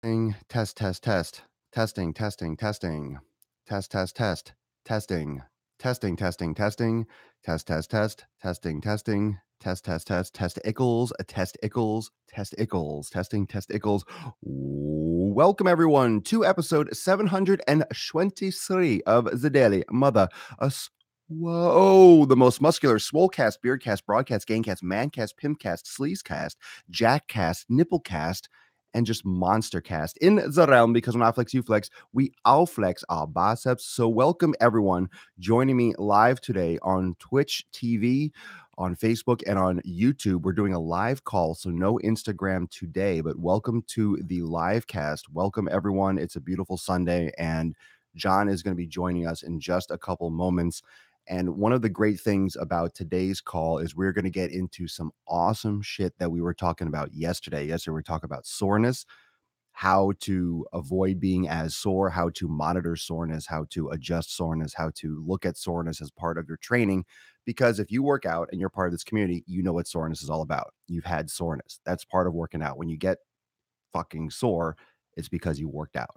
Test, test, test. Testing, testing, testing. Test, test, test. Testing. Testing, testing, testing. Test, test, test. Testing, testing. Test, test, test. Test ickles. Test ickles. Test ickles. Testing, test ickles. Welcome everyone to episode 723 of the Daily Mother. Whoa, the most muscular Swolecast, Beardcast, Broadcast, Gamecast, Mancast, Pimpcast, Sleazecast, Jackcast, Nipplecast, and just monster cast in the realm, because when I flex, you flex, we all flex our biceps. So welcome everyone joining me live today on Twitch TV, on Facebook, and on YouTube. We're doing a live call, so no Instagram today, but welcome to the live cast. Welcome everyone. It's a beautiful Sunday, and John is going to be joining us in just a couple moments. And one of the great things about today's call is we're going to get into some awesome shit that we were talking about yesterday. Yesterday, we were talking about soreness, how to avoid being as sore, how to monitor soreness, how to adjust soreness, how to look at soreness as part of your training. Because if you work out and you're part of this community, you know what soreness is all about. You've had soreness. That's part of working out. When you get fucking sore, it's because you worked out.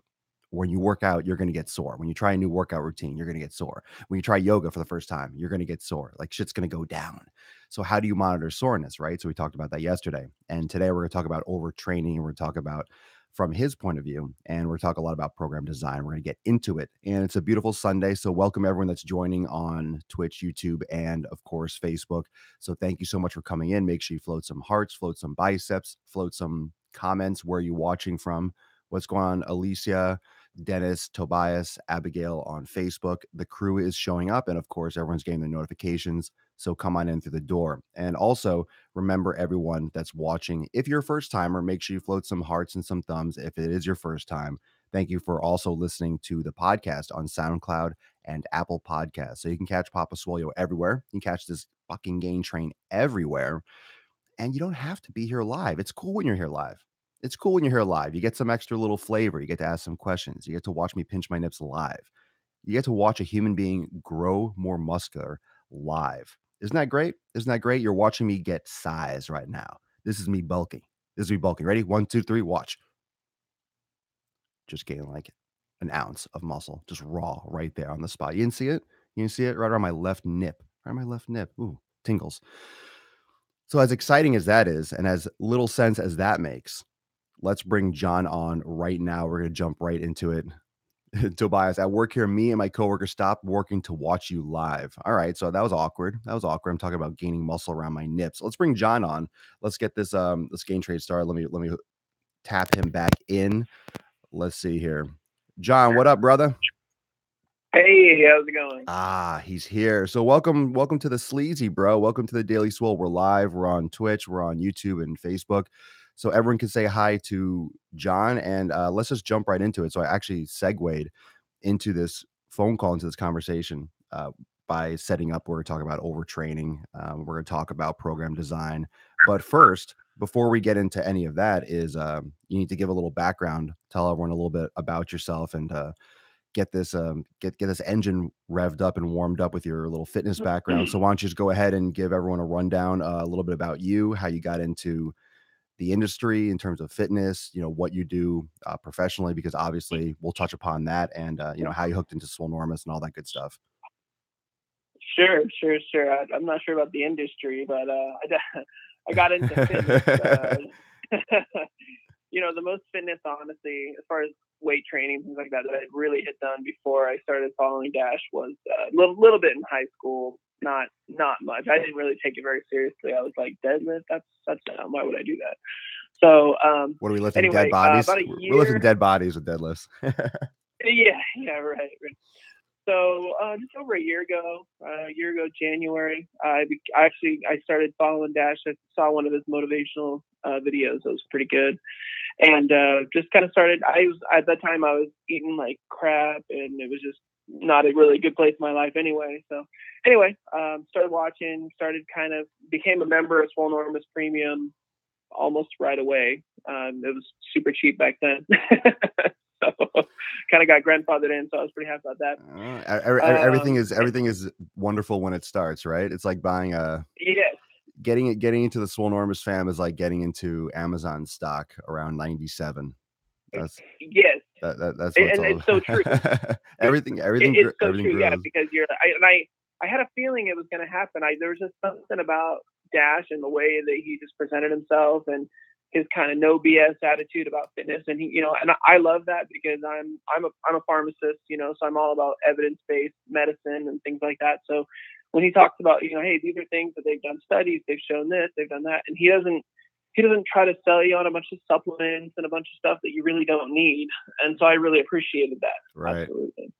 When you work out, you're going to get sore. When you try a new workout routine, you're going to get sore. When you try yoga for the first time, you're going to get sore. Like shit's going to go down. So how do you monitor soreness, right? So we talked about that yesterday. And today we're going to talk about overtraining. We're going to talk about from his point of view, and we're talking a lot about program design. We're going to get into it. And it's a beautiful Sunday. So welcome everyone that's joining on Twitch, YouTube, and of course, Facebook. So thank you so much for coming in. Make sure you float some hearts, float some biceps, float some comments. Where are you watching from? What's going on, Alicia, Dennis, Tobias, Abigail on Facebook? The crew is showing up, and of course everyone's getting the notifications, so come on in through the door. And also remember, everyone that's watching, if you're a first timer, make sure you float some hearts and some thumbs. If it is your first time, thank you for also listening to the podcast on SoundCloud and Apple Podcasts. So you can catch Papa Swolio everywhere. You can catch this fucking game train everywhere, and you don't have to be here live. It's cool when you're here live. It's cool when you're here live. You get some extra little flavor. You get to ask some questions. You get to watch me pinch my nips live. You get to watch a human being grow more muscular live. Isn't that great? Isn't that great? You're watching me get size right now. This is me bulking. This is me bulking. Ready? 1, 2, 3, watch. Just getting like an ounce of muscle, just raw right there on the spot. You didn't see it? You didn't see it right around my left nip. Right on my left nip. Ooh, tingles. So as exciting as that is, and as little sense as that makes, let's bring John on right now. We're going to jump right into it. Tobias, at work here, me and my coworker stopped working to watch you live. All right, so that was awkward. That was awkward. I'm talking about gaining muscle around my nips. Let's bring John on. Let's get this game trade started. Let me tap him back in. Let's see here. John, what up, brother? Hey, how's it going? He's here. So welcome to the Sleazy, bro. Welcome to the Daily Swole. We're live. We're on Twitch. We're on YouTube and Facebook. So everyone can say hi to John, and let's just jump right into it. So I actually segued into this phone call, into this conversation, by setting up. We're talking about overtraining. We're going to talk about program design. But first, before we get into any of that, is you need to give a little background, tell everyone a little bit about yourself, and get this get this engine revved up and warmed up with your little fitness background. So why don't you just go ahead and give everyone a rundown, a little bit about you, how you got into the industry in terms of fitness, what you do professionally, because obviously we'll touch upon that, and how you hooked into Swolenormous and all that good stuff. Sure. I'm not sure about the industry, but I got into fitness. The most fitness, honestly, as far as weight training, things like that I really had done before I started following Dash was a little bit in high school. Not much. I didn't really take it very seriously. I was like, deadlift? That's dumb. Why would I do that? So what are we lifting? anyway, Dead bodies? about a year. We're lifting dead bodies with deadlifts. Yeah, right. So just over a year ago, January, I started following Dash. I saw one of his motivational videos. It was pretty good, and just kind of started. At that time I was eating like crap, and it was just not a really good place in my life anyway. So anyway, started watching, became a member of Swolenormous Premium almost right away. It was super cheap back then. So kind of got grandfathered in, so I was pretty happy about that. Everything is wonderful when it starts, right? It's like buying yes. Getting into the Swolenormous fam is like getting into Amazon stock around 97. That's Yes, that's what it's and all it's so true. about. It, Everything it's so everything true. Yeah, grows. because I had a feeling it was going to happen. There was just something about Dash and the way that he just presented himself and his kind of no BS attitude about fitness. And and I love that because I'm a pharmacist, so I'm all about evidence based medicine and things like that. So when he talks about, hey, these are things that they've done studies, they've shown this, they've done that, and he doesn't try to sell you on a bunch of supplements and a bunch of stuff that you really don't need. And so I really appreciated that. Right. Absolutely.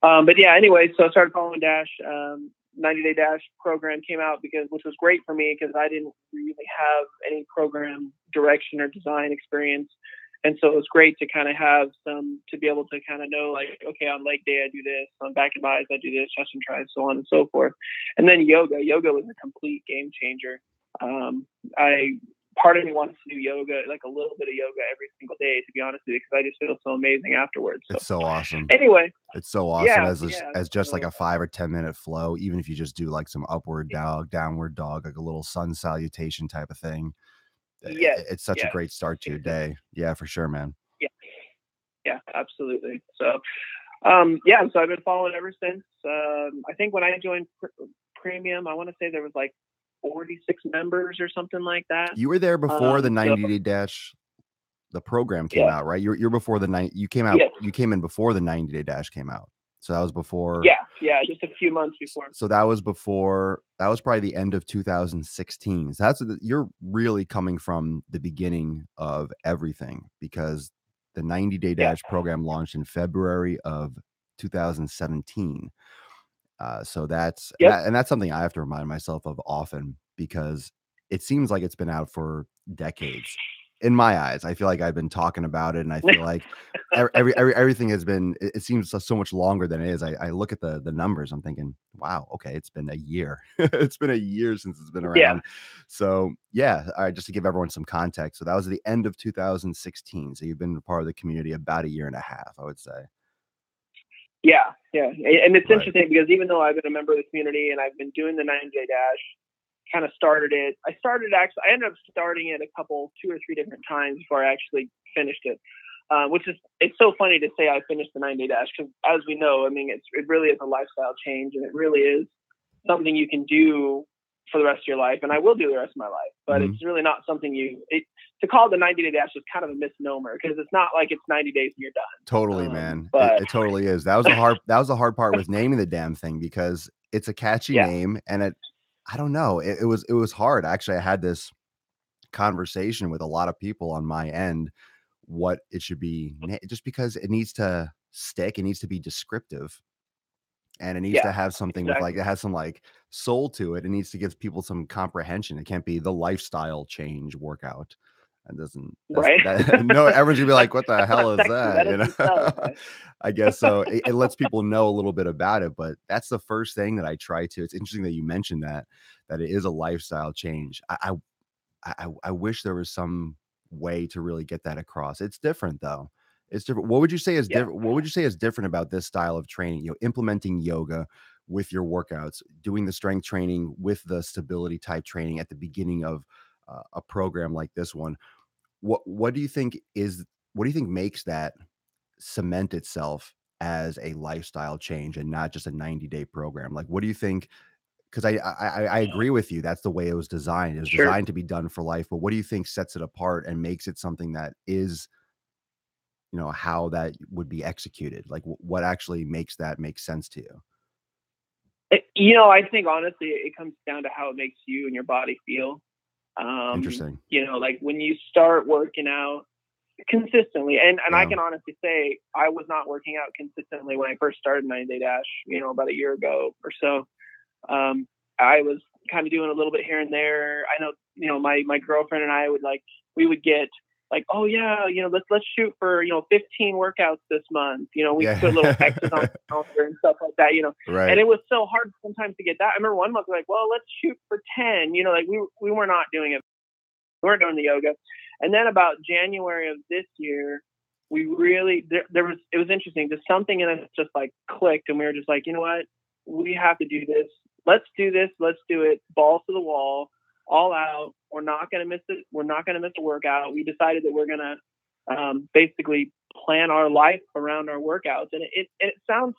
But yeah, anyway, so I started following Dash. 90-day Dash program came out which was great for me because I didn't really have any program direction or design experience. And so it was great to kind of have to be able to kind of know, like, okay, on leg day, I do this, on back and buys, I do this, chest and tries, so on and so forth. And then yoga was a complete game changer. Part of me wants to do yoga, like a little bit of yoga every single day, to be honest with you, because I just feel so amazing afterwards. So It's so awesome. anyway, It's so awesome yeah, as just like so, a 5 or 10-minute flow, even if you just do like some upward dog, downward dog, like a little sun salutation type of thing. yes, It's such a yes, great start to your day. Yeah, for sure, man. yeah, yeah, absolutely. So, so I've been following ever since. I think when I joined Premium, I want to say there was like 46 members or something like that. You were there before the So 90-day dash, the program came yeah, out, right? You're before you came out, yes, you came in before the 90-day dash came out. So that was before. yeah, just a few months before. So that was probably the end of 2016. So you're really coming from the beginning of everything because the 90-day Yeah, dash program launched in February of 2017. So yep, that's something I have to remind myself of often because it seems like it's been out for decades. In my eyes, I feel like I've been talking about it, and I feel like everything has been. It seems so much longer than it is. I look at the numbers. I'm thinking, wow, okay, it's been a year. It's been a year since it's been yeah, around. So yeah, all right, just to give everyone some context. So that was the end of 2016. So you've been a part of the community about a year and a half, I would say. yeah. And it's Right. interesting because even though I've been a member of the community and I've been doing the 90-day dash, kind of started it. I ended up starting it two or three different times before I actually finished it. It's so funny to say I finished the 90-day dash because, as we know, I mean, it really is a lifestyle change, and it really is something you can do for the rest of your life, and I will do the rest of my life. But Mhm. it's really not something to call it the 90-day dash is kind of a misnomer because it's not like it's 90 days and you're done. Totally, man. But It totally is. That was the hard part with naming the damn thing because it's a catchy yeah, name and I don't know. It was hard. Actually, I had this conversation with a lot of people on my end what it should be just because it needs to stick, it needs to be descriptive and it needs yeah, to have something with like exactly, it has some like soul to it. It needs to give people some comprehension. It can't be the lifestyle change workout. That doesn't that's right? that no, everyone's gonna be like, what the That's not hell is sexy. That that? You doesn't sell, know? right? I guess so. It lets people know a little bit about it, but that's the first thing that I try to. It's interesting that you mentioned that it is a lifestyle change. I wish there was some way to really get that across. It's different though. It's different. What would you say is Yeah. different? What would you say is different about this style of training? Implementing yoga with your workouts, doing the strength training with the stability type training at the beginning of a program like this one. What do you think is what do you think makes that cement itself as a lifestyle change and not just a 90-day program? Like, what do you think? Because I agree with you. That's the way it was designed. It was Sure. designed to be done for life. But what do you think sets it apart and makes it something that is, how that would be executed? Like, what actually makes that make sense to you? I think honestly, it comes down to how it makes you and your body feel. Interesting. Like when you start working out consistently, and I Yeah. can honestly say I was not working out consistently when I first started 90-day dash, about a year ago or so. I was kind of doing a little bit here and there. I know, my girlfriend and I we would get like, oh yeah, let's shoot for, 15 workouts this month. We put little X's on Yeah. the calendar and stuff like that, and Right. it was so hard sometimes to get that. I remember one month, like, well, let's shoot for 10, like we were not doing it. We weren't doing the yoga. And then about January of this year, we really, it was interesting. Just something in us just like clicked and we were just like, you know what? We have to do this. Let's do this. Let's do it. Balls to the wall, all out. We're not going to miss it. We're not going to miss a workout. We decided that we're going to basically plan our life around our workouts. And it sounds,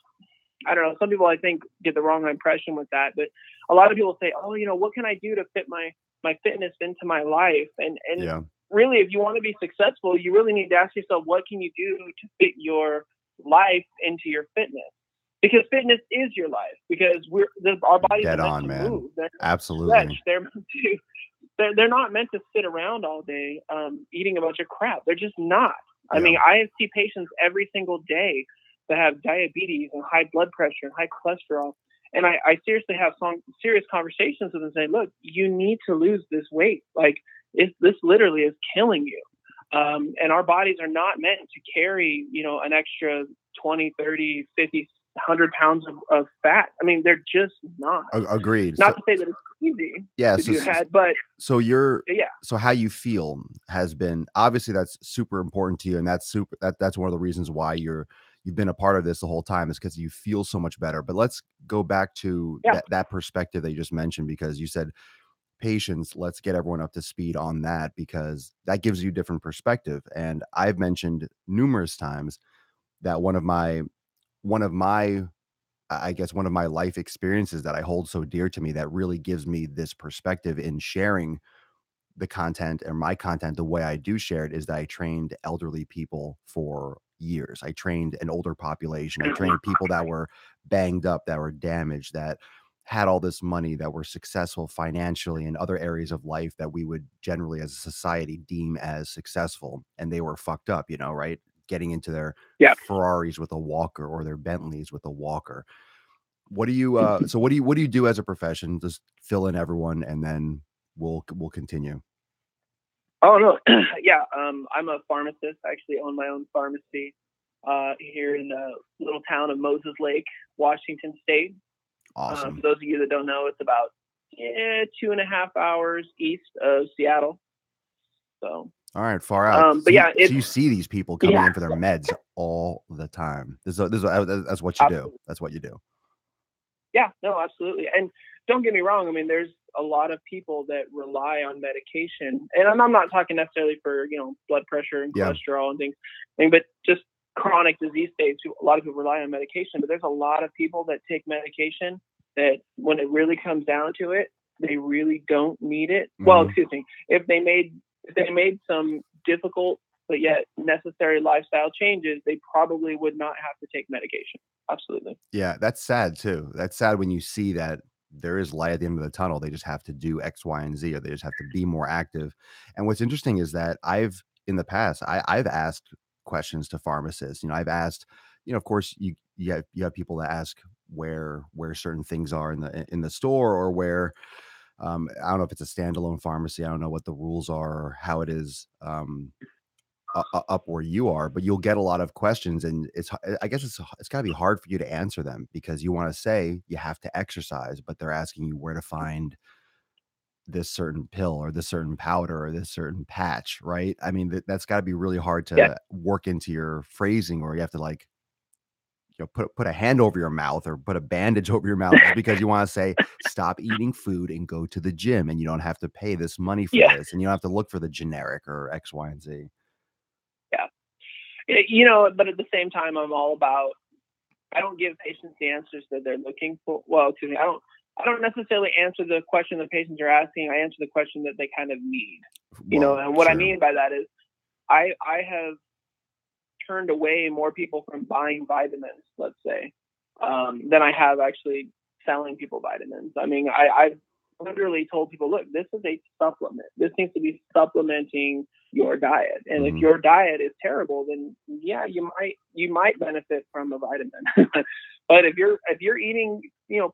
I don't know, some people I think get the wrong impression with that, but a lot of people say, oh, what can I do to fit my fitness into my life? And Yeah. really, if you want to be successful, you really need to ask yourself, what can you do to fit your life into your fitness? Because fitness is your life. Because our bodies are Dead meant on, to man. move. They're Absolutely. stretch. They're meant to. They're not meant to sit around all day eating a bunch of crap. They're just not. I mean, I see patients every single day that have diabetes and high blood pressure and high cholesterol. And I seriously have some serious conversations with them saying, look, you need to lose this weight. Like, this literally is killing you. And our bodies are not meant to carry, an extra 20, 30, 50, 100 pounds of fat. I mean, they're just not. Agreed. Not to say that it's easy to do that, but so how you feel has been, obviously that's super important to you, and that's one of the reasons why you've been a part of this the whole time, is because you feel so much better. But let's go back to that perspective that you just mentioned, because you said patience. Let's get everyone up to speed on that, because that gives you different perspective. And I've mentioned numerous times that one of my I guess one of my life experiences that I hold so dear to me, that really gives me this perspective in sharing the content, or my content the way I do share it, is that I trained elderly people for years. I trained an older population. I trained people that were banged up, that were damaged, that had all this money, that were successful financially in other areas of life that we would generally as a society deem as successful. And they were fucked up, right? Getting into their Ferraris with a walker, or their Bentleys with a walker. What do you so what do you do as a profession? Just fill in everyone, and then we'll continue. Oh no, yeah. I'm a pharmacist. I actually own my own pharmacy here in the little town of Moses Lake, Washington State. Awesome. For those of you that don't know, it's about 2.5 hours east of Seattle. So, all right, far out. But so you see these people coming in for their meds all the time. That's what you do. That's what you do. Yeah, no, absolutely. And don't get me wrong. I mean, there's a lot of people that rely on medication, and I'm not talking necessarily for blood pressure and cholesterol and things, but just chronic disease states. A lot of people rely on medication, but there's a lot of people that take medication that, when it really comes down to it, they really don't need it. Mm-hmm. Well, excuse me, if they made some difficult but yet necessary lifestyle changes, they probably would not have to take medication. Absolutely. Yeah, that's sad too. That's sad when you see that there is light at the end of the tunnel. They just have to do X, Y, and Z, or they just have to be more active. And what's interesting is that in the past, I've asked questions to pharmacists. I've asked, of course, you have people that ask where certain things are in the store, or where, I don't know if it's a standalone pharmacy. I don't know what the rules are, or how it is up where you are, but you'll get a lot of questions, and I guess it's got to be hard for you to answer them, because you want to say you have to exercise, but they're asking you where to find this certain pill, or this certain powder, or this certain patch, right? I mean, that's got to be really hard to work into your phrasing, or you have to, like, put a hand over your mouth, or put a bandage over your mouth, just because you want to say, stop eating food and go to the gym, and you don't have to pay this money for this, and you don't have to look for the generic or X, Y, and Z. But at the same time, I'm all about, I don't give patients the answers that they're looking for. Well, excuse me, I don't necessarily answer the question the patients are asking. I answer the question that they kind of need. And what I mean by that is, I have turned away more people from buying vitamins, let's say, than I have actually selling people vitamins. I mean, I've literally told people, look, this is a supplement. This needs to be supplementing your diet. And if your diet is terrible, then you might benefit from a vitamin. But if you're eating,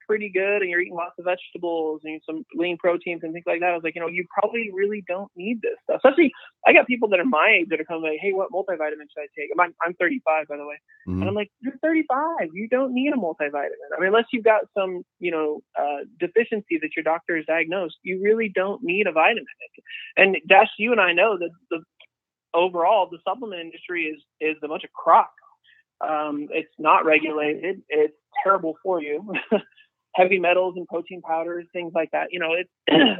pretty good, and you're eating lots of vegetables and some lean proteins and things like that, I was like, you probably really don't need this stuff. Especially, I got people that are my age that are coming like, hey, what multivitamin should I take? I'm 35, by the way. And I'm like, you're 35. You don't need a multivitamin. I mean, unless you've got some, deficiency that your doctor has diagnosed, you really don't need a vitamin. And Dash, you and I know that overall, the supplement industry is a bunch of crock. It's not regulated. It's terrible for you. Heavy metals and protein powders, things like that.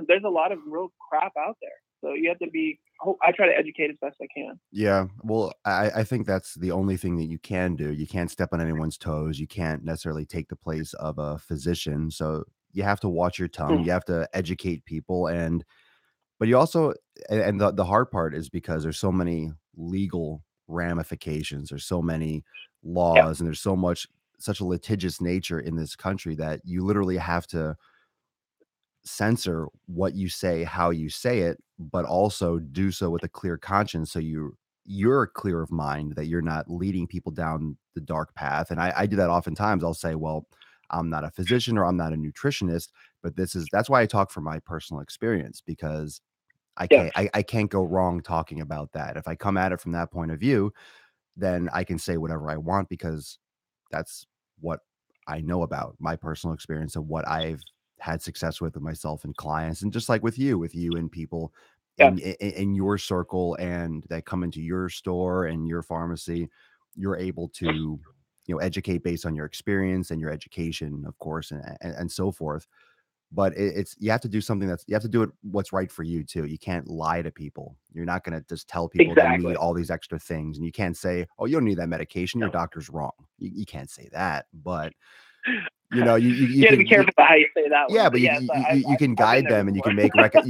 There's a lot of real crap out there. So you have to be. I try to educate as best I can. Yeah. Well, I think that's the only thing that you can do. You can't step on anyone's toes. You can't necessarily take the place of a physician. So you have to watch your tongue. Mm. You have to educate people. But you also, and the hard part is because there's so many legal ramifications. There's so many Yeah, laws and there's such a litigious nature in this country that you literally have to censor what you say, how you say it, but also do so with a clear conscience so you're clear of mind that you're not leading people down the dark path. And I do that oftentimes. I'll say, well, I'm not a physician or I'm not a nutritionist, but that's why I talk from my personal experience because yeah, I can't go wrong talking about that. If I come at it from that point of view, then I can say whatever I want because that's what I know about my personal experience of what I've had success with myself and clients, and just like with you and people yeah, in your circle and that come into your store and your pharmacy, you're able to educate based on your experience and your education, of course, and so forth. But it's you have to do something you have to do it what's right for you too. You can't lie to people. You're not going to just tell people they need exactly. all these extra things, and you can't say, "Oh, you don't need that medication. Your No. doctor's wrong." You can't say that, but you You got to be can careful about how you say that one. yeah, but But yes, you can I've been guide there them and you before. can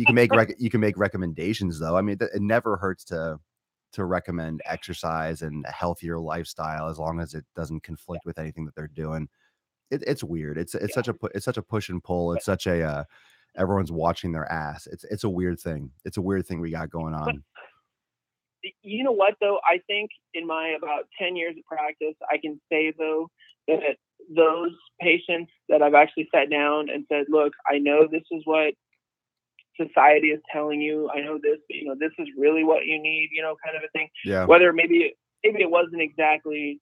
you can make recommendations though. I mean, it never hurts to recommend exercise and a healthier lifestyle as long as it doesn't conflict with anything that they're doing. It's weird. It's Yeah. it's such a push and pull. It's such a everyone's watching their ass. It's a weird thing. It's a weird thing we got going But on. you know what though? I think in my about 10 years of practice, I can say though that those patients that I've actually sat down and said, look, I know this is what society is telling you. I know this, this is really what you need, kind of a thing. Yeah. Whether maybe it wasn't exactly,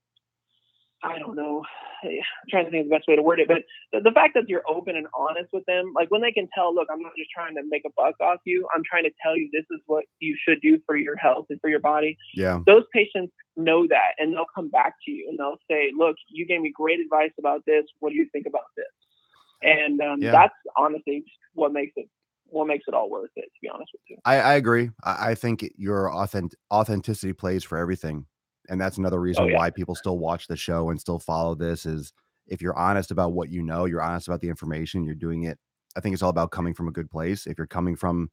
I don't know. I'm trying to think of the best way to word it, but the fact that you're open and honest with them, like when they can tell, look, I'm not just trying to make a buck off you. I'm trying to tell you this is what you should do for your health and for your body. Yeah. Those patients know that, and they'll come back to you and they'll say, look, you gave me great advice about this. What do you think about this? And Yeah. that's honestly what makes it all worth it. To be honest with you. I agree. I think your authenticity plays for everything. And that's another Oh reason yeah. why people still watch the show and still follow this is if you're honest about what you know, you're honest about the information, you're doing it. I think it's all about coming from a good place. If you're coming from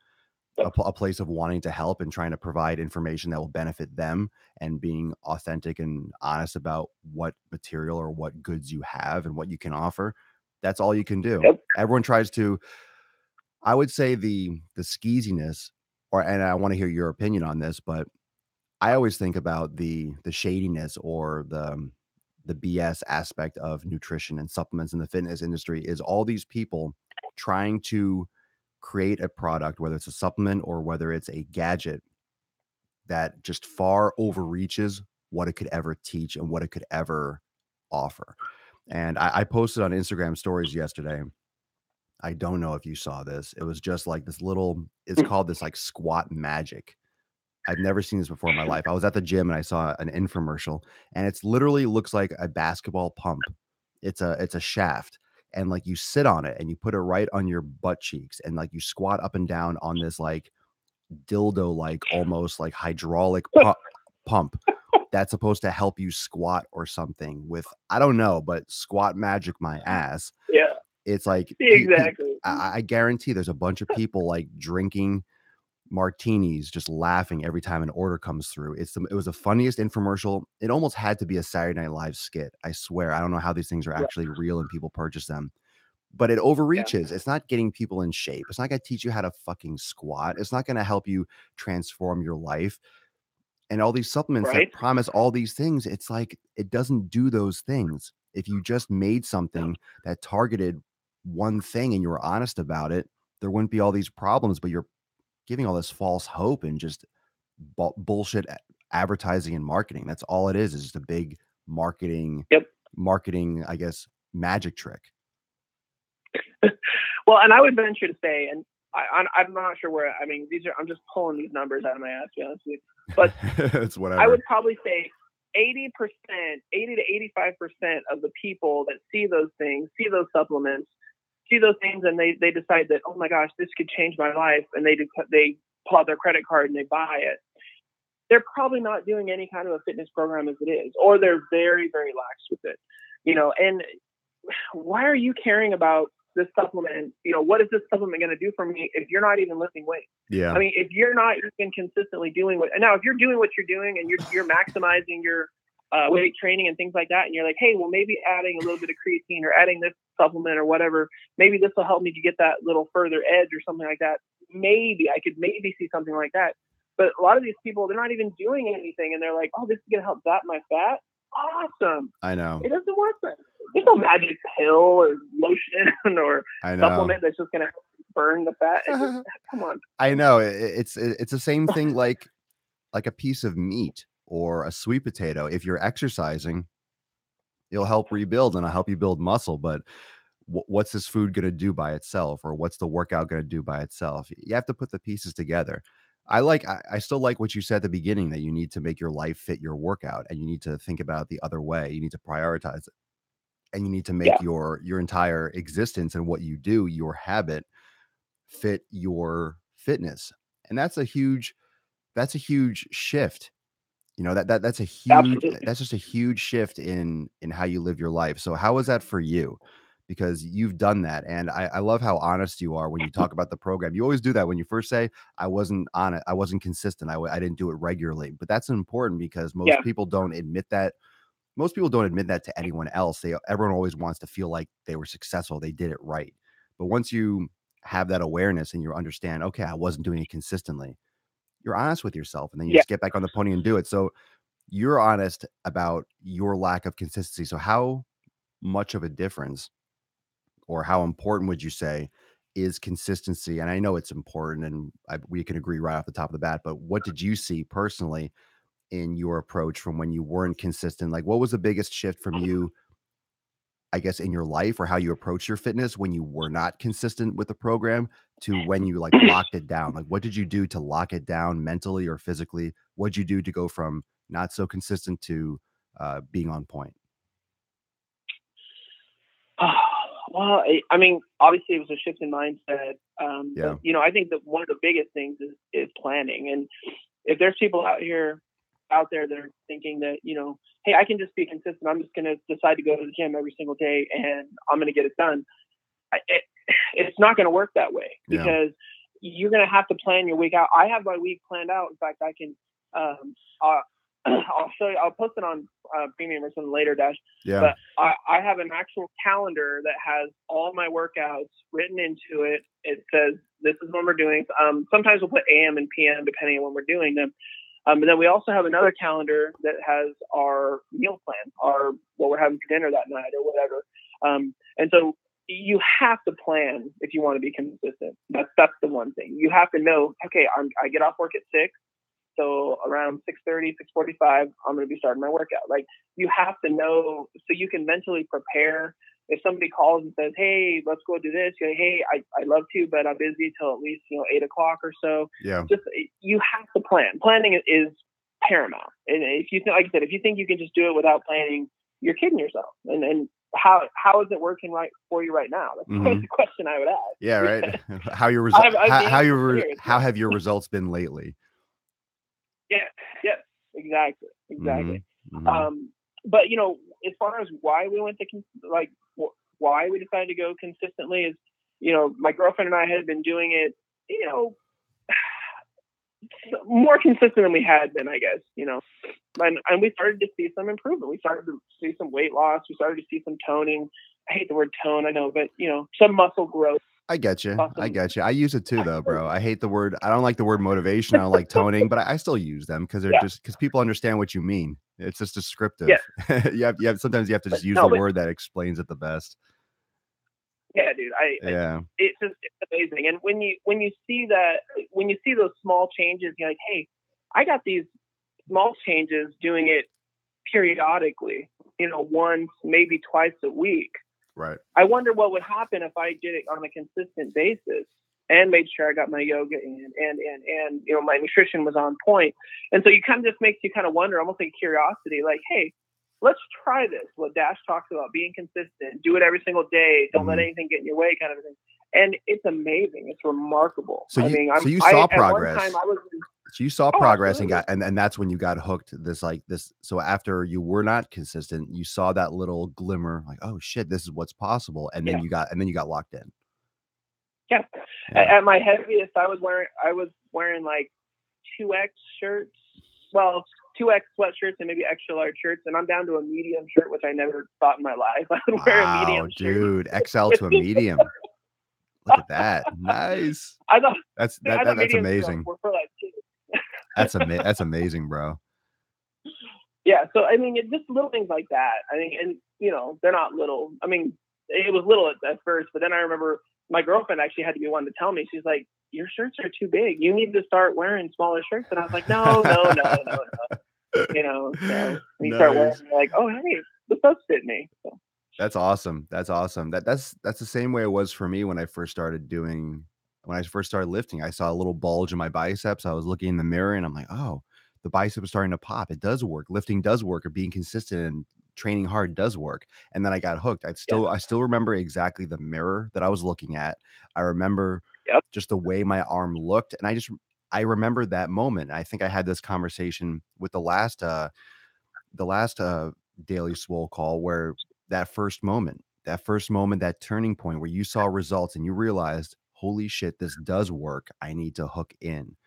Yep. a place of wanting to help and trying to provide information that will benefit them and being authentic and honest about what material or what goods you have and what you can offer, that's all you can do. Yep. Everyone tries to I would say the skeeziness and I want to hear your opinion on this, but I always think about the shadiness or the BS aspect of nutrition and supplements in the fitness industry is all these people trying to create a product, whether it's a supplement or whether it's a gadget that just far overreaches what it could ever teach and what it could ever offer. And I posted on Instagram stories yesterday. I don't know if you saw this. It was just like it's called this like squat magic. I've never seen this before in my life. I was at the gym and I saw an infomercial and it's literally looks like a basketball pump. It's a shaft and like you sit on it and you put it right on your butt cheeks and like you squat up and down on this like dildo like almost like hydraulic pump that's supposed to help you squat or something with I don't know, but squat magic my ass. Yeah. It's like Exactly. I guarantee there's a bunch of people like drinking martinis, just laughing every time an order comes through. It was the funniest infomercial. It almost had to be a Saturday Night Live skit. I swear. I don't know how these things are Right. actually real and people purchase them. But it Yeah. overreaches. It's not getting people in shape. It's not going to teach you how to fucking squat. It's not going to help you transform your life. And all these supplements that Right. promise all these things, it's like it doesn't do those things. If you just made No. something that targeted one thing and you were honest about it, there wouldn't be all these problems, but you're giving all this false hope and just bullshit advertising and marketing. That's all it is just a big Yep. marketing, I guess, magic trick. Well, and I would venture to say, and I'm not sure where. I mean, I'm just pulling these numbers out of my ass, to be honest with you. But It's I whatever. would probably say 80%, 80 to 85% of the people that see those things, see those supplements, see those things, and they decide that, oh my gosh, this could change my life, and they pull out their credit card and they buy it. They're probably not doing any kind of a fitness program as it is, or they're very, very lax with it, and why are you caring about this supplement? What is this supplement going to do for me if you're not even lifting weight? Yeah. I mean, if you're not even consistently doing if you're doing what you're doing and you're maximizing your weight training and things like that, and you're like, hey, well, maybe adding a little bit of creatine or adding this supplement or whatever, maybe this will help me to get that little further edge or something like that. Maybe I could see something like that. But a lot of these people, they're not even doing anything, and they're like, oh, this is going to help that my fat. Awesome. I know. It doesn't work that way. There's no magic pill or lotion or supplement that's just going to burn the fat. Come on. I know. It's the same thing like a piece of meat or a sweet potato. If you're exercising, it'll help rebuild and it'll help you build muscle. But what's this food going to do by itself, or what's the workout going to do by itself? You have to put the pieces together. I still like what you said at the beginning, that you need to make your life fit your workout, and you need to think about it the other way. You need to prioritize it, and you need to make your entire existence and what you do, your habit, fit your fitness. And that's a huge shift. That's just a huge shift in how you live your life. So how was that for you? Because you've done that. And I love how honest you are when you talk about the program. You always do that when you first say, I wasn't on it. I wasn't consistent. I didn't do it regularly. But that's important, because most people don't admit that. Most people don't admit that to anyone else. Everyone always wants to feel like they were successful. They did it right. But once you have that awareness and you understand, okay, I wasn't doing it consistently, you're honest with yourself, and then you just get back on the pony and do it. So you're honest about your lack of consistency. So how much of a difference, or how important would you say is consistency? And I know it's important, and we can agree right off the top of the bat, but what did you see personally in your approach from when you weren't consistent? Like, what was the biggest shift from you, I guess, in your life, or how you approach your fitness when you were not consistent with the program, to when you like locked it down? Like, what did you do to lock it down mentally or physically? What did you do to go from not so consistent to being on point? Well, I mean, obviously it was a shift in mindset. But, I think that one of the biggest things is planning. And if there's people out there that are thinking that, hey, I can just be consistent, I'm just going to decide to go to the gym every single day and I'm going to get it done. It's not going to work that way, because you're going to have to plan your week out. I have my week planned out. In fact, I can, I'll show you, I'll post it on Premium or something later, Dash. Yeah. But I have an actual calendar that has all my workouts written into it. It says, this is when we're doing. Sometimes we'll put AM and PM depending on when we're doing them. And then we also have another calendar that has our meal plan, what we're having for dinner that night or whatever. And so you have to plan if you want to be consistent. That's the one thing. You have to know, okay, I get off work at 6. So around 6:30, 6:45, I'm going to be starting my workout. Like, you have to know so you can mentally prepare. If somebody calls and says, hey, let's go do this, you're like, hey, I'd love to, but I'm busy till at least, 8 o'clock or so. Yeah. Just, you have to plan. Planning is paramount. And if you think, like I said, if you think you can just do it without planning, you're kidding yourself. And how is it working right for you right now? That's the question I would ask. Yeah. Right. How have your results been lately? Yeah, exactly. Mm-hmm. But as far as why we went to why we decided to go consistently is, my girlfriend and I had been doing it, more consistent than we had been, I guess, and we started to see some improvement. We started to see some weight loss. We started to see some toning. I hate the word tone, I know, but some muscle growth. I get you. I use it too, though, bro. I don't like the word motivation. I don't like toning, but I still use them because because people understand what you mean. It's just descriptive. Yeah. Sometimes you have to just use the word that explains it the best. Yeah, dude. It's amazing. And when you see those small changes, you're like, hey, I got these small changes doing it periodically, once, maybe twice a week. Right. I wonder what would happen if I did it on a consistent basis and made sure I got my yoga in and my nutrition was on point. And so you kind of just makes you kind of wonder, almost like curiosity, like, hey, let's try this. What Dash talks about, being consistent, do it every single day. Don't let anything get in your way, kind of thing. and it's amazing. It's remarkable. So I mean, you saw at one progress. time I was. So you saw Oh, progress and absolutely. that's when you got hooked. This. So after you were not consistent, you saw that little glimmer, like, oh shit, this is what's possible, and then Yeah. you got locked in. Yeah. Yeah. At my heaviest, I was wearing like 2X shirts. Well, 2X sweatshirts and maybe extra large shirts, and I'm down to a medium shirt, which I never thought in my life I would wear a Wow, medium shirt. dude, XL to a medium. Look at that. Nice. I thought That's mediums amazing. were for like kids. That's amazing, bro. Yeah, so I mean, it's just little things like that. I think, and they're not little. I mean, it was little at first, but then I remember my girlfriend actually had to be one to tell me. She's like, "Your shirts are too big. You need to start wearing smaller shirts." And I was like, "No." So you start wearing, you're like, "Oh, hey, this does fit me." So. That's awesome. That's awesome. That's the same way it was for me when I first started lifting. I saw a little bulge in my biceps. I was looking in the mirror and I'm like, oh, the bicep is starting to pop. It does work. Lifting does work, or being consistent and training hard does work. And then I got hooked. Yeah. I still remember exactly the mirror that I was looking at. I remember Yep. just the way my arm looked. And I remember that moment. I think I had this conversation with the last Daily Swole call, where that first moment, that turning point where you saw results and you realized, holy shit, this does work. I need to hook in.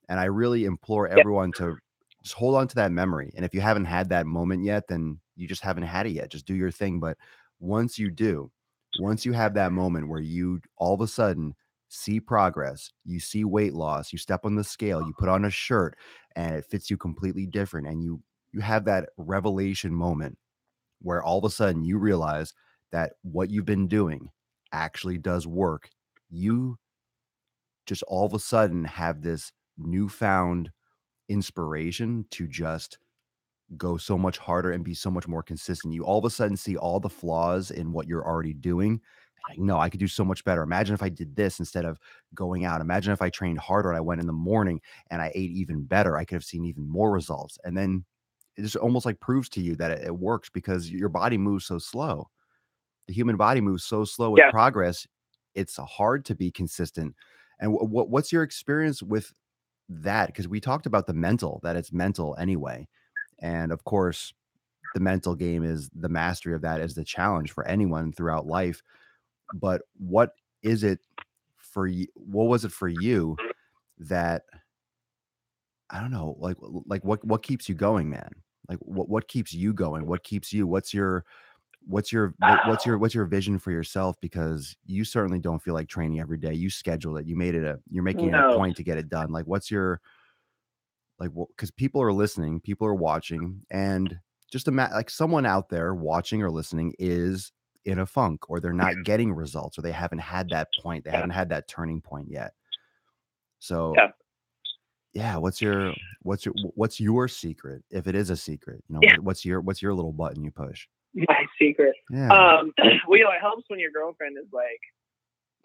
And I really implore Yeah. everyone to just hold on to that memory. And if you haven't had that moment yet, then you just haven't had it yet. Just do your thing. But once you do, once you have that moment where you all of a sudden see progress, you see weight loss, you step on the scale, you put on a shirt and it fits you completely different, and you have that revelation moment where all of a sudden you realize that what you've been doing actually does work. You just all of a sudden have this newfound inspiration to just go so much harder and be so much more consistent. You all of a sudden see all the flaws in what you're already doing. Like, no, I could do so much better. Imagine if I did this instead of going out. Imagine if I trained harder and I went in the morning and I ate even better. I could have seen even more results. And then it just almost like proves to you that it works, because your body moves so slow. The human body moves so slow with Yeah. progress. It's hard to be consistent. And what's your experience with that? Because we talked about that it's mental anyway. And of course, the mental game is the mastery of that is the challenge for anyone throughout life. But what is it for you? What was it for you that, I don't know, like what keeps you going, man? Like what keeps you going? What keeps you? What's your vision for yourself? Because you certainly don't feel like training every day. You schedule it. You're making it a No. point to get it done. Like what's your, because people are listening, people are watching, and just like someone out there watching or listening is in a funk, or they're not getting results, or they haven't had that point, they Yeah. haven't had that turning point yet. So Yeah. yeah, what's your secret, if it is a secret? Yeah. What's your little button you push? My secret. Yeah. Well, it helps when your girlfriend is like,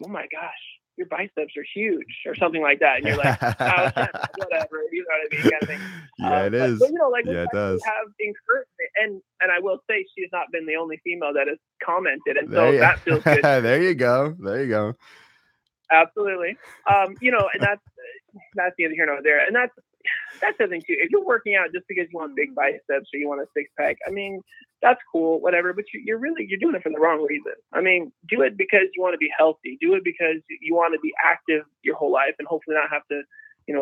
"Oh my gosh, your biceps are huge," or something like that, and you're like, "Oh, whatever," you know what I mean, kind of thing. Yeah, it is. But like when Yeah, you it actually does. have encouragement, and I will say she's not been the only female that has commented, and so that feels good. There you go. There you go. Absolutely. And that's neither here nor there, and that's the thing too. If you're working out just because you want big biceps or you want a six pack, I mean, that's cool, whatever. But you're doing it for the wrong reason. I mean, do it because you want to be healthy. Do it because you want to be active your whole life and hopefully not have to,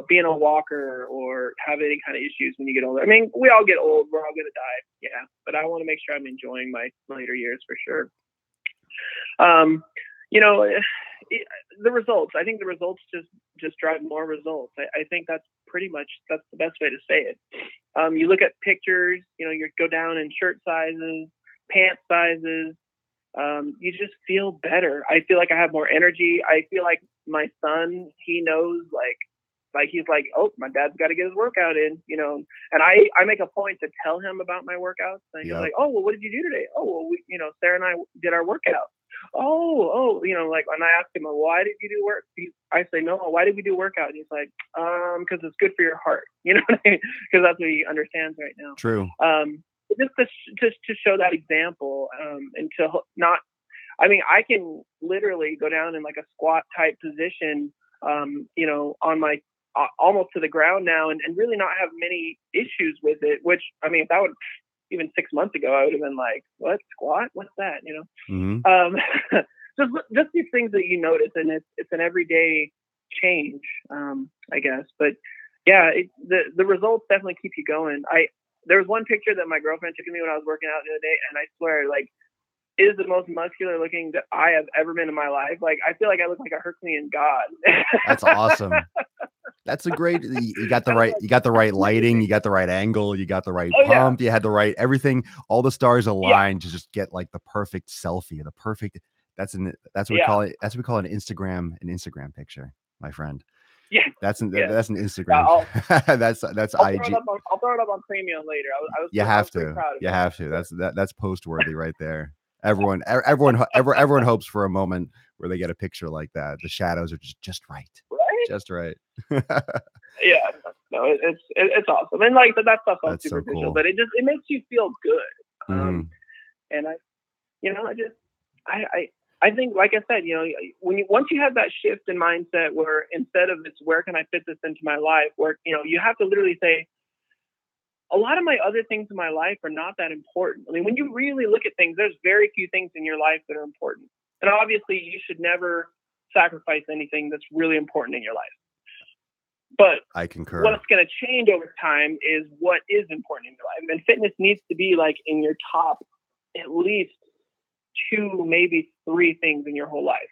be in a walker or have any kind of issues when you get older. I mean, we all get old. We're all gonna die. Yeah, but I want to make sure I'm enjoying my later years for sure. The results. I think the results just drive more results. I think that's the best way to say it. You look at pictures, you go down in shirt sizes, pant sizes. You just feel better. I feel like I have more energy. I feel like my son, he knows, like he's like, oh, my dad's got to get his workout in, and I make a point to tell him about my workouts. And he's like, oh, well, what did you do today? Oh, well, Sarah and I did our workout. Like when I ask him, well, why did you do work? I say, no, why did we do workout? And he's like, because it's good for your heart, because that's what he understands right now. True. Just to show that example, and to not, I mean, I can literally go down in like a squat type position, on my almost to the ground now, and really not have many issues with it. Which, I mean, if that would even 6 months ago, I would have been like, "What, squat? What's that?" Hmm. Um, just these things that you notice, and it's an everyday change, I guess. But yeah, the results definitely keep you going. There was one picture that my girlfriend took of me when I was working out the other day, and I swear, like, it is the most muscular looking that I have ever been in my life. Like, I feel like I look like a Herculean god. That's awesome. That's a great. You got the right. You got the right lighting. You got the right angle. You got the right Oh yeah, pump. You had the right everything. All the stars yeah, aligned to just get like the perfect selfie. The perfect. That's what we yeah, call it. That's what we call it an Instagram picture, my friend. yeah, yeah. That's an Yeah, Instagram. That's I'll throw it IG. up on I'll throw it up on Premium later. You I have was pretty to. proud of You it. have to. That's post worthy right there. Everyone hopes for a moment where they get a picture like that. The shadows are just right, Right? just right. Yeah. No, it's awesome, and like that stuff sounds That's so superficial, cool. but it makes you feel good. Hmm. And I just I think, like I said, once you have that shift in mindset where instead of it's where can I fit this into my life, where you have to literally say a lot of my other things in my life are not that important. I mean, when you really look at things, there's very few things in your life that are important, and obviously you should never sacrifice anything that's really important in your life. But I concur. what's going to change over time is what is important in your life, and fitness needs to be like in your top at least two, maybe three things in your whole life.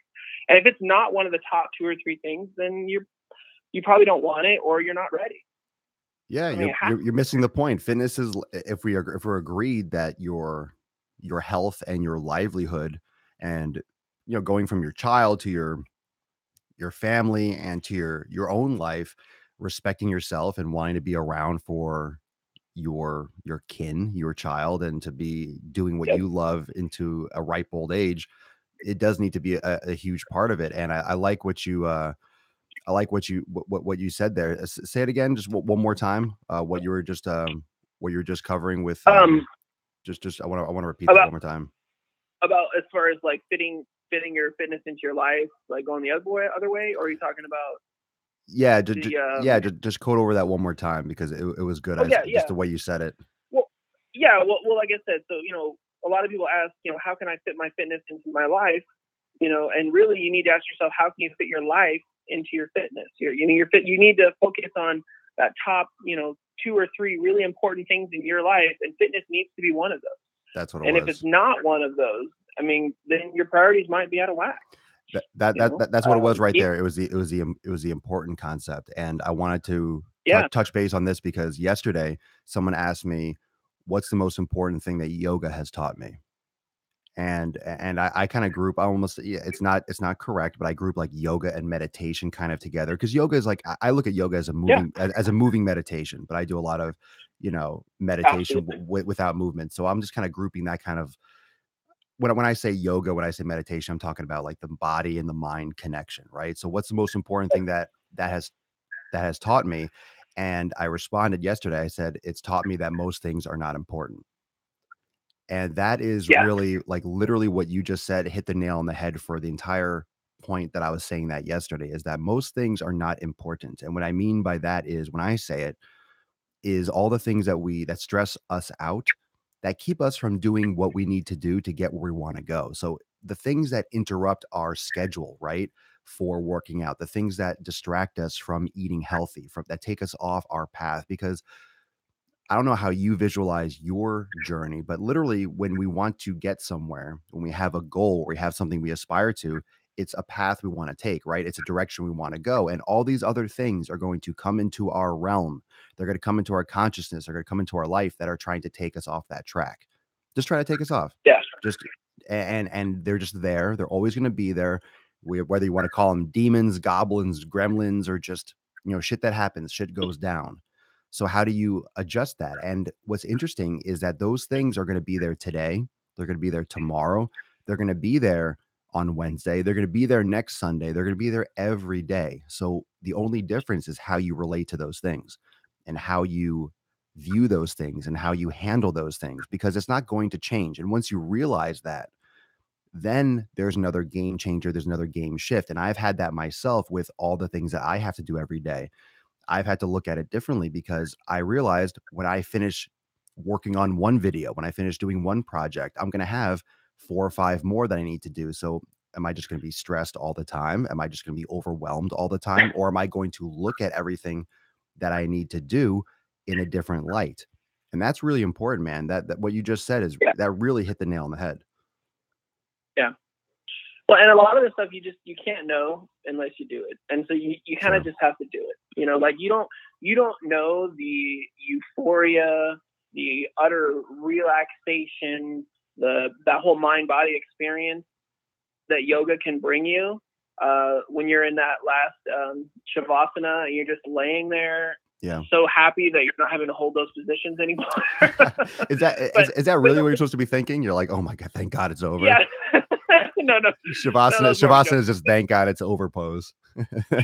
And if it's not one of the top two or three things, then you probably don't want it or you're not ready. Yeah, I mean, you're missing the point. Fitness is if we're agreed that your health and your livelihood and going from your child to your family and to your own life, respecting yourself and wanting to be around for your kin, your child, and to be doing what yep. you love into a ripe old age, it does need to be a huge part of it. And I like what you I like what you said there. Say it again, just one more time. What you were just covering with Um, just I want to repeat that about one more time. as far as like fitting your fitness into your life, like going the other way, or are you talking about Yeah, the yeah, just code over that one more time because it was good. Oh yeah, Just yeah. the way you said it. Well, yeah. Well, like I said, so a lot of people ask, how can I fit my fitness into my life? And really, you need to ask yourself, how can you fit your life into your fitness? You need to focus on that top, two or three really important things in your life, and fitness needs to be one of those. That's what it And if it's was. not one of those, I mean, then your priorities might be out of whack. That's what it was right Yeah, there. It was the important concept, and I wanted to yeah, touch base on this because yesterday someone asked me, "What's the most important thing that yoga has taught me?" And I kind of group, I almost, yeah, it's not correct, but I group like yoga and meditation kind of together because yoga is like I look at yoga as a yeah, moving meditation, but I do a lot of meditation absolutely. without movement. So I'm just kind of grouping that kind of when I say yoga, when I say meditation, I'm talking about like the body and the mind connection, right? So what's the most important thing that has taught me? And I responded yesterday. I said it's taught me that most things are not important. And that is Yeah, really like literally what you just said hit the nail on the head for the entire point that I was saying that yesterday is that most things are not important. And what I mean by that is when I say it is all the things that stress us out that keep us from doing what we need to do to get where we want to go. So the things that interrupt our schedule, right? For working out, the things that distract us from eating healthy, from that take us off our path because I don't know how you visualize your journey, but literally when we want to get somewhere, when we have a goal, we have something we aspire to, it's a path we want to take, right? It's a direction we want to go. And all these other things are going to come into our realm. They're going to come into our consciousness. They're going to come into our life that are trying to take us off that track. Just try to take us off. yeah, Just and they're just there. They're always going to be there. Whether you want to call them demons, goblins, gremlins, or just shit that happens, shit goes down. So how do you adjust that? And what's interesting is that those things are going to be there today. They're going to be there tomorrow. They're going to be there on Wednesday. They're going to be there next Sunday. They're going to be there every day. So the only difference is how you relate to those things and how you view those things and how you handle those things because it's not going to change. And once you realize that, then there's another game changer, there's another game shift. And I've had that myself with all the things that I have to do every day. I've had to look at it differently because I realized when I finish working on one video, when I finish doing one project, I'm going to have 4 or 5 more that I need to do. So am I just going to be stressed all the time? Am I just going to be overwhelmed all the time? Or am I going to look at everything that I need to do in a different light? And that's really important, man. That what you just said is Yeah. that really hit the nail on the head. Yeah. Well, and a lot of the stuff you can't know unless you do it. And so you kind of Sure. just have to do it. Like you don't know the euphoria, the utter relaxation, that whole mind body experience that yoga can bring you when you're in that last shavasana and you're just laying there Yeah. so happy that you're not having to hold those positions anymore. Is that but is that really what you're supposed to be thinking? You're like, oh my God, thank God it's over. yeah, no, no, that was more of a Shavasana joke. is just thank God it's over pose.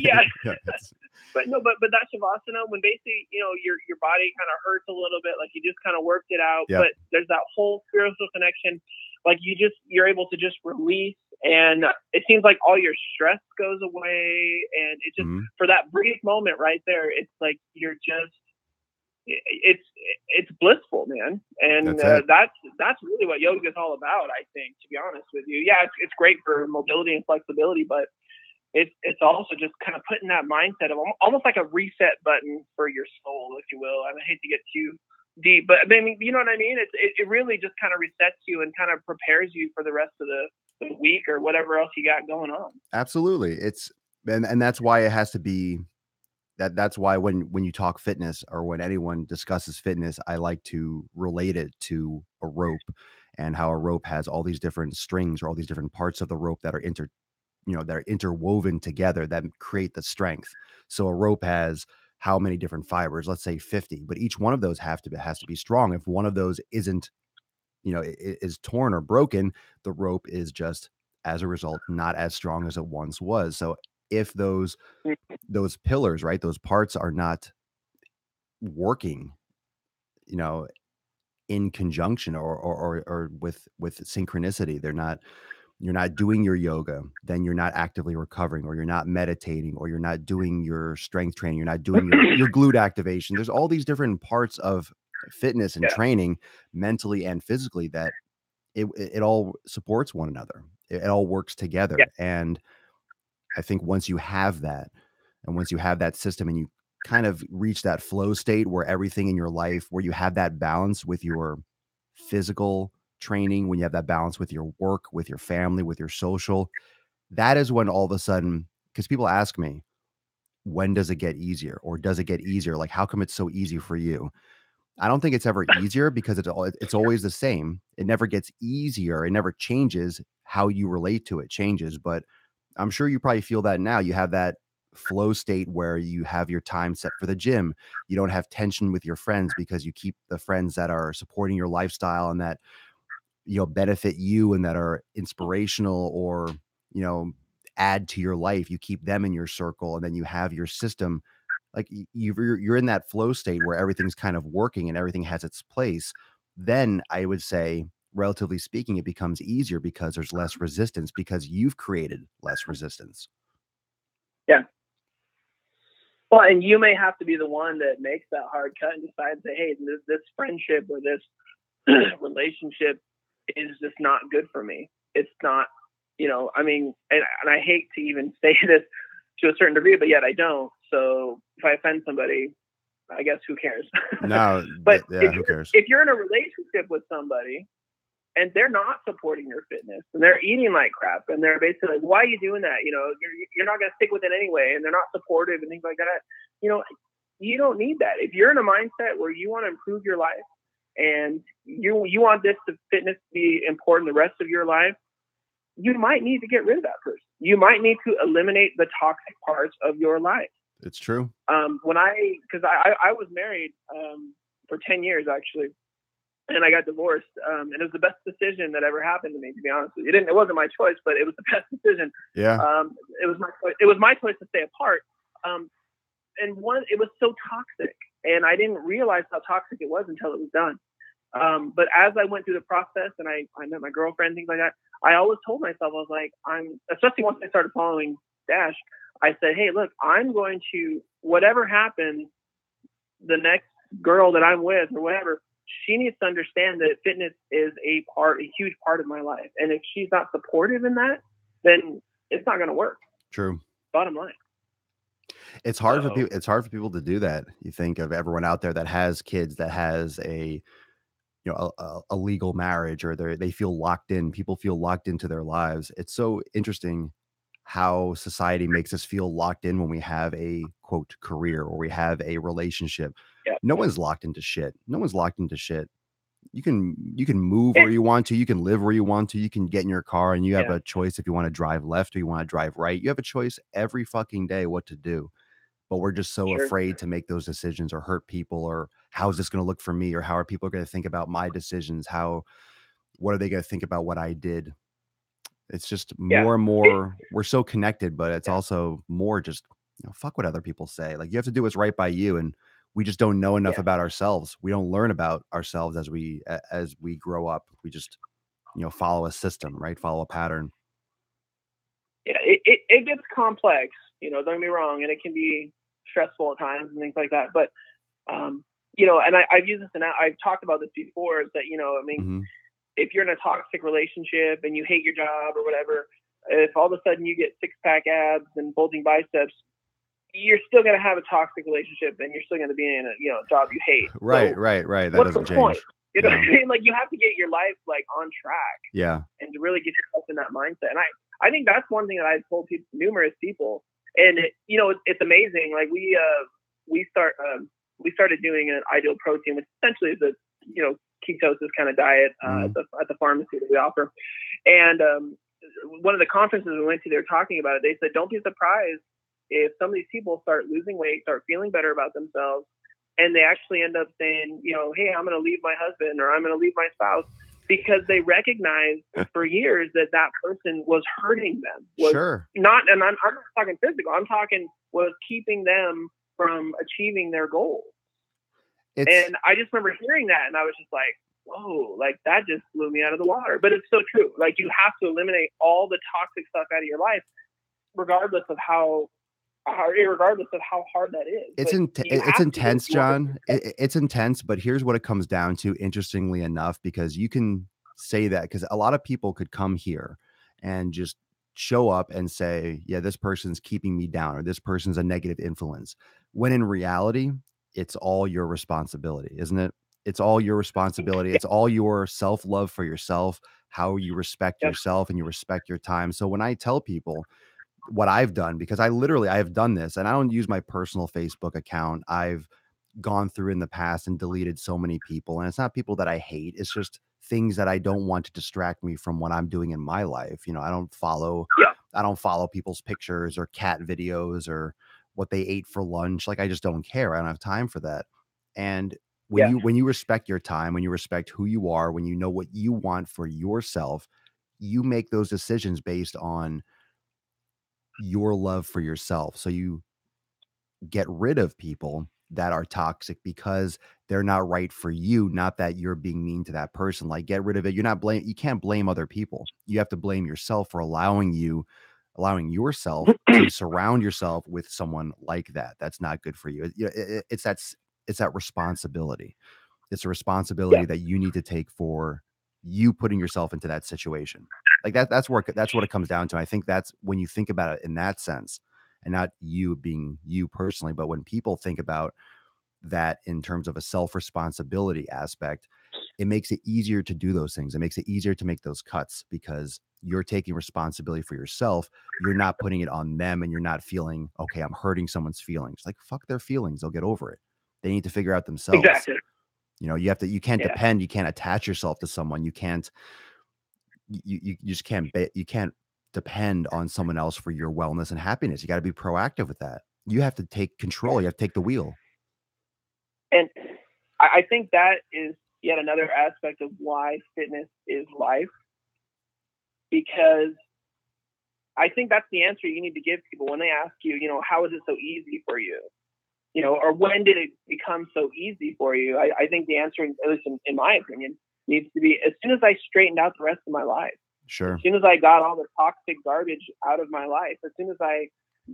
Yeah, Yeah, it's but no, but that shavasana, when basically your body kind of hurts a little bit, like you just kind of worked it out, Yep. but there's that whole spiritual connection, like you're able to just release, and it seems like all your stress goes away, and it just Mhm. for that brief moment right there, it's like you're just it's blissful, man, and That's it. that's really what yoga is all about. I think, to be honest with you, yeah, it's great for mobility and flexibility, but it's also just kind of putting that mindset of almost like a reset button for your soul, if you will. I hate to get too deep, but I mean, you know what I mean? It really just kind of resets you and kind of prepares you for the rest of the week or whatever else you got going on. Absolutely. It's and that's why it has to be that's why when you talk fitness or when anyone discusses fitness, I like to relate it to a rope and how a rope has all these different strings or all these different parts of the rope that are that are interwoven together that create the strength. So a rope has how many different fibers? Let's say 50, but each one of those has to be strong. If one of those isn't, is torn or broken, the rope is just as a result not as strong as it once was. So if those pillars, right, those parts are not working, you know, in conjunction or with synchronicity, they're not you're not doing your yoga, then you're not actively recovering, or you're not meditating, or you're not doing your strength training, you're not doing your glute activation. There's all these different parts of fitness and Yeah, training, mentally and physically, that it all supports one another. It all works yeah, together. And I think once you have that, and once you have that system and you kind of reach that flow state where everything in your life, where you have that balance with your physical training, when you have that balance with your work, with your family, with your social, that is when all of a sudden, because people ask me, when does it get easier? Or does it get easier? Like, how come it's so easy for you? I don't think it's ever easier because it's always the same. It never gets easier. It never changes. How you relate to it changes. But I'm sure you probably feel that now. You have that flow state where you have your time set for the gym. You don't have tension with your friends because you keep the friends that are supporting your lifestyle and that benefit you and that are inspirational or you know add to your life. You keep them in your circle, and then you have your system. Like you're in that flow state where everything's kind of working and everything has its place. Then I would say, relatively speaking, it becomes easier because there's less resistance because you've created less resistance. yeah. Well, and you may have to be the one that makes that hard cut and decides that, hey, this friendship or this relationship is just not good for me. It's not, I mean, and I hate to even say this to a certain degree, but yet I don't. So if I offend somebody, I guess who cares? No, But yeah, who cares? if you're in a relationship with somebody and they're not supporting your fitness and they're eating like crap and they're basically like, why are you doing that? You're not going to stick with it anyway. And they're not supportive and things like that. You don't need that. If you're in a mindset where you want to improve your life and you want this to fitness to be important the rest of your life, you might need to get rid of that person. You might need to eliminate the toxic parts of your life. It's true. Because I was married for 10 years actually, and I got divorced. And it was the best decision that ever happened to me, to be honest with you. It wasn't my choice, but it was the best decision. Yeah. It was my choice. It was my choice to stay apart. And it was so toxic, and I didn't realize how toxic it was until it was done. But as I went through the process and I met my girlfriend, things like that, I always told myself, I was like, especially once I started following Dash, I said, hey, look, I'm going to, whatever happens, the next girl that I'm with or whatever, she needs to understand that fitness is a huge part of my life. And if she's not supportive in that, then it's not going to work. True. Bottom line. It's hard for people. It's hard for people to do that. You think of everyone out there that has kids, that has a legal marriage, or they feel locked in. People feel locked into their lives. It's so interesting how society makes us feel locked in when we have a quote career or we have a relationship. Yeah. No one's locked into shit. No one's locked into shit. You can move where you want to. You can live where you want to. You can get in your car and you have a choice if you want to drive left or you want to drive right. You have a choice every fucking day what to do. But we're just so afraid to make those decisions or hurt people, or how is this going to look for me, or how are people going to think about my decisions? What are they going to think about what I did? It's just more and more, we're so connected, but it's also more just, fuck what other people say. Like, you have to do what's right by you. And we just don't know enough about ourselves. We don't learn about ourselves as we grow up. We just, follow a system, right? Follow a pattern. Yeah. It gets complex, don't get me wrong. And it can be stressful at times and things like that. But, and I've used this and I've talked about this before, is that, if you're in a toxic relationship and you hate your job or whatever, if all of a sudden you get 6-pack abs and bulging biceps, you're still going to have a toxic relationship and you're still going to be in a job you hate. Right. So That what's doesn't the point? change. You know what I mean? Like, you have to get your life like on track. Yeah. And to really get yourself in that mindset. And I think that's one thing that I've told numerous people. And it's amazing. Like we started doing an Ideal Protein, which essentially is a ketosis kind of diet at the pharmacy that we offer. And one of the conferences we went to, they were talking about it. They said, don't be surprised if some of these people start losing weight, start feeling better about themselves, and they actually end up saying, hey, I'm going to leave my husband or I'm going to leave my spouse, because they recognize for years that person was hurting them. And I'm not talking physical. I'm talking was keeping them from achieving their goals. And I just remember hearing that, and I was just like, whoa, like that just blew me out of the water. But it's so true. Like, you have to eliminate all the toxic stuff out of your life, regardless of how hard that is. It's intense, John. It's intense, but here's what it comes down to, interestingly enough, because you can say that because a lot of people could come here and just show up and say, yeah, this person's keeping me down, or this person's a negative influence, when in reality, it's all your responsibility, isn't it? It's all your responsibility. It's all your self-love for yourself, how you respect yourself and you respect your time. So when I tell people what I've done, because I have done this, and I don't use my personal Facebook account. I've gone through in the past and deleted so many people, and it's not people that I hate. It's just things that I don't want to distract me from what I'm doing in my life. I don't follow people's pictures or cat videos or what they ate for lunch. Like, I just don't care. I don't have time for that. And when you respect your time, when you respect who you are, when you know what you want for yourself, you make those decisions based on your love for yourself. So you get rid of people that are toxic because they're not right for you, not that you're being mean to that person. Like, get rid of it. You can't blame other people. You have to blame yourself for allowing yourself to surround yourself with someone like that. That's not good for you. It's that responsibility. It's a responsibility that you need to take for you putting yourself into that situation. Like that's what it comes down to. I think that's when you think about it in that sense, and not you being you personally, but when people think about that in terms of a self-responsibility aspect, it makes it easier to do those things. It makes it easier to make those cuts because you're taking responsibility for yourself. You're not putting it on them, and you're not feeling, okay, I'm hurting someone's feelings. Like, fuck their feelings. They'll get over it. They need to figure out themselves. Exactly. You can't depend, you can't attach yourself to someone. You just can't depend on someone else for your wellness and happiness. You got to be proactive with that. You have to take control. You have to take the wheel. And I think that is yet another aspect of why fitness is life, because I think that's the answer you need to give people when they ask you, how is it so easy for you? or when did it become so easy for you? I think the answer, at least in my opinion, needs to be as soon as I straightened out the rest of my life. As Sure. soon as I got all the toxic garbage out of my life, as soon as I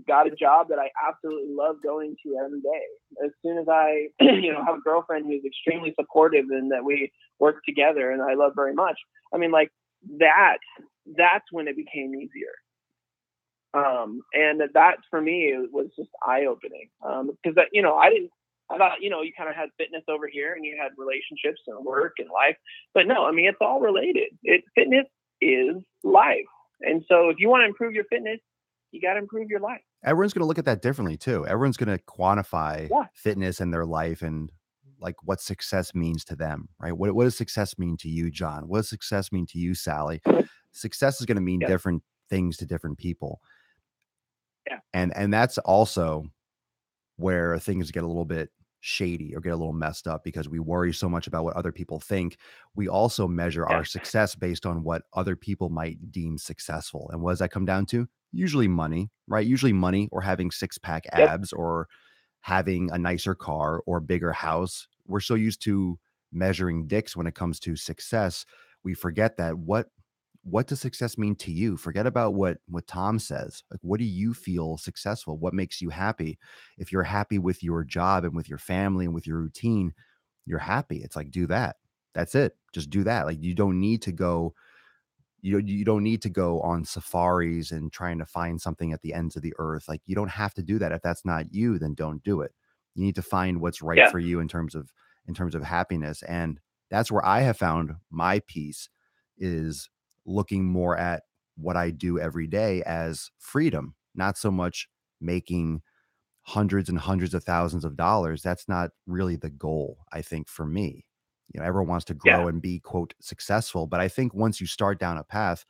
got a job that I absolutely love going to every day, as soon as I, have a girlfriend who's extremely supportive and that we work together and I love very much. I mean, like that's when it became easier. And that for me was just eye opening. Because I thought, you kind of had fitness over here and you had relationships and work and life, but no, I mean, it's all related. Fitness is life. And so if you want to improve your fitness, you got to improve your life. Everyone's going to look at that differently too. Everyone's going to quantify Yeah. fitness in their life and like what success means to them, right? What does success mean to you, John? What does success mean to you, Sally? Success is going to mean Yeah. different things to different people. Yeah. And that's also where things get a little bit shady or get a little messed up because we worry so much about what other people think. We also measure Yeah. our success based on what other people might deem successful. And what does that come down to? Usually money, right? Usually money or having six-pack Yep. abs or having a nicer car or bigger house. We're so used to measuring dicks when it comes to success. We forget that what does success mean to you? Forget about what Tom says. Like, what do you feel successful? What makes you happy? If you're happy with your job and with your family and with your routine, you're happy. It's like, do that. That's it. Just do that. Like, you don't need to go you don't need to go on safaris and trying to find something at the ends of the earth. Like, you don't have to do that. If that's not you, then don't do it. You need to find what's right Yeah. for you in terms of happiness. And that's where I have found my peace is looking more at what I do every day as freedom, not so much making hundreds and hundreds of thousands of dollars. That's not really the goal, I think, for me. Everyone wants to Yeah. grow and be, quote, successful. But I think once you start down a path,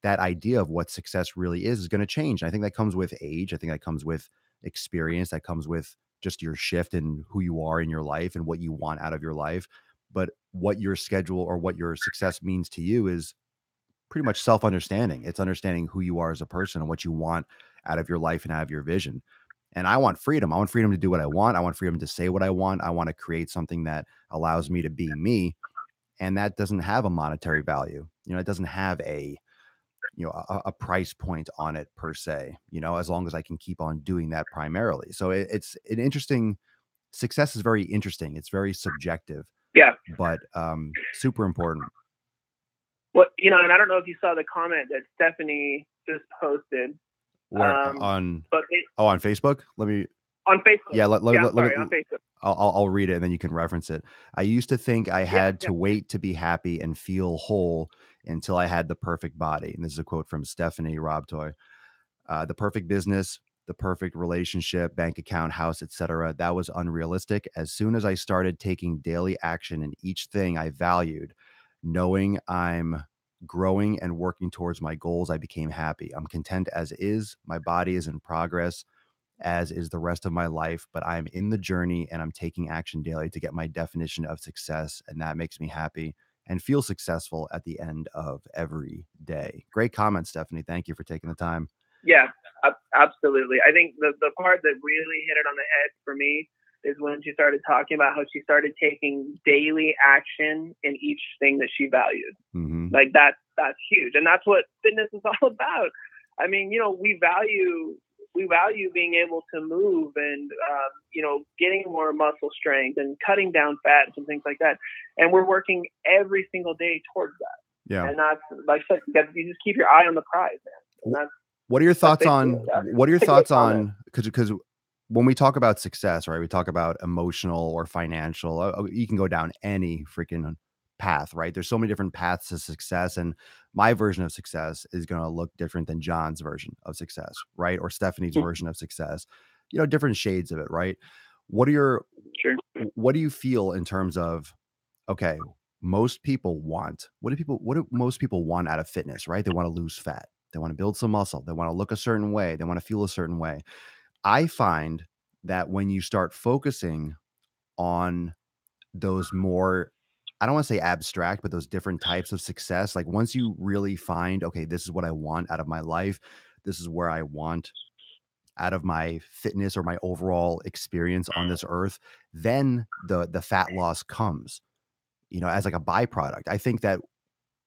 that idea of what success really is going to change. I think that comes with age. I think that comes with experience. That comes with just your shift in who you are in your life and what you want out of your life. But what your schedule or what your success means to you is pretty much self-understanding. It's understanding who you are as a person and what you want out of your life and out of your vision. And I want freedom. I want freedom to do what I want. I want freedom to say what I want. I want to create something that allows me to be me. And that doesn't have a monetary value. It doesn't have a price point on it per se, as long as I can keep on doing that primarily. So it's an interesting success is very interesting. It's very subjective, Yeah. but super important. Well, and I don't know if you saw the comment that Stephanie just posted. Where But on Facebook? Let me on Facebook. Yeah, let me On Facebook. I'll read it and then you can reference it. I used to think I had Yeah. to wait to be happy and feel whole until I had the perfect body. And this is a quote from Stephanie Robtoy. The perfect business, the perfect relationship, bank account, house, etc. That was unrealistic. As soon as I started taking daily action in each thing I valued, knowing I'm growing and working towards my goals, I became happy. I'm content as is. My body is in progress, as is the rest of my life, but I'm in the journey and I'm taking action daily to get my definition of success. And that makes me happy and feel successful at the end of every day. Great comment, Stephanie. Thank you for taking the time. Yeah, absolutely. I think the part that really hit it on the head for me is when she started talking about how she started taking daily action in each thing that she valued. Mm-hmm. Like that's huge, and that's what fitness is all about. I mean, we value being able to move and getting more muscle strength and cutting down fats and things like that, and we're working every single day towards that. Yeah. And that's like I said, you just keep your eye on the prize, man. And that's what are your thoughts on because when we talk about success, right, we talk about emotional or financial. You can go down any freaking path, right? There's so many different paths to success, and my version of success is going to look different than John's version of success, right? Or Stephanie's version of success, different shades of it, right? What do you feel in terms of, okay, what do most people want out of fitness, right? They want to lose fat. They want to build some muscle. They want to look a certain way. They want to feel a certain way. I find that when you start focusing on those more, I don't want to say abstract, but those different types of success, like once you really find, okay, this is what I want out of my life, this is where I want out of my fitness or my overall experience on this earth, then the fat loss comes, as like a byproduct. I think that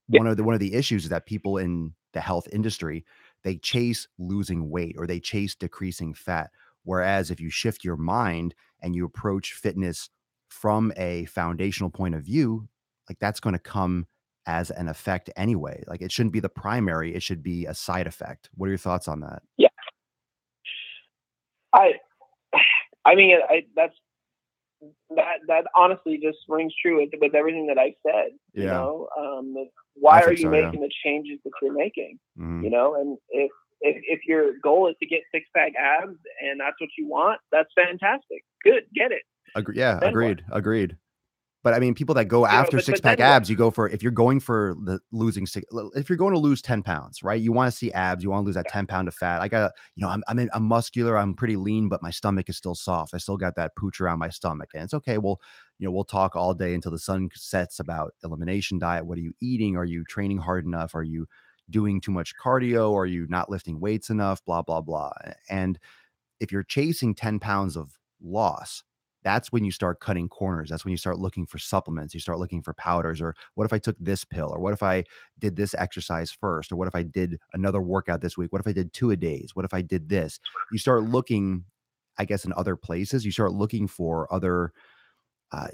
Yeah. one of the issues is that people in the health industry, they chase losing weight or they chase decreasing fat. Whereas if you shift your mind and you approach fitness from a foundational point of view, like that's going to come as an effect anyway. Like it shouldn't be the primary, it should be a side effect. What are your thoughts on that? Yeah. I I mean, that honestly just rings true with everything that I said. Yeah, I Why are think you so. Yeah. making the changes that you're making? Mhm. And if your goal is to get six pack abs and that's what you want, that's fantastic. Good, get it. Yeah, Then what? agreed. But I mean, people that go after six But pack then what? abs, if you're going for the losing six, if you're going to lose 10 pounds, right? You want to see abs, you want to lose that 10 pound of fat. I got, I'm muscular, I'm pretty lean, but my stomach is still soft. I still got that pooch around my stomach. And it's okay. Well, we'll talk all day until the sun sets about elimination diet. What are you eating? Are you training hard enough? Are you doing too much cardio? Are you not lifting weights enough? Blah, blah, blah. And if you're chasing 10 pounds of loss, that's when you start cutting corners. That's when you start looking for supplements. You start looking for powders, or what if I took this pill, or what if I did this exercise first, or what if I did another workout this week? What if I did 2-a-days? What if I did this? You start looking, I guess, in other places. You start looking for other, uh,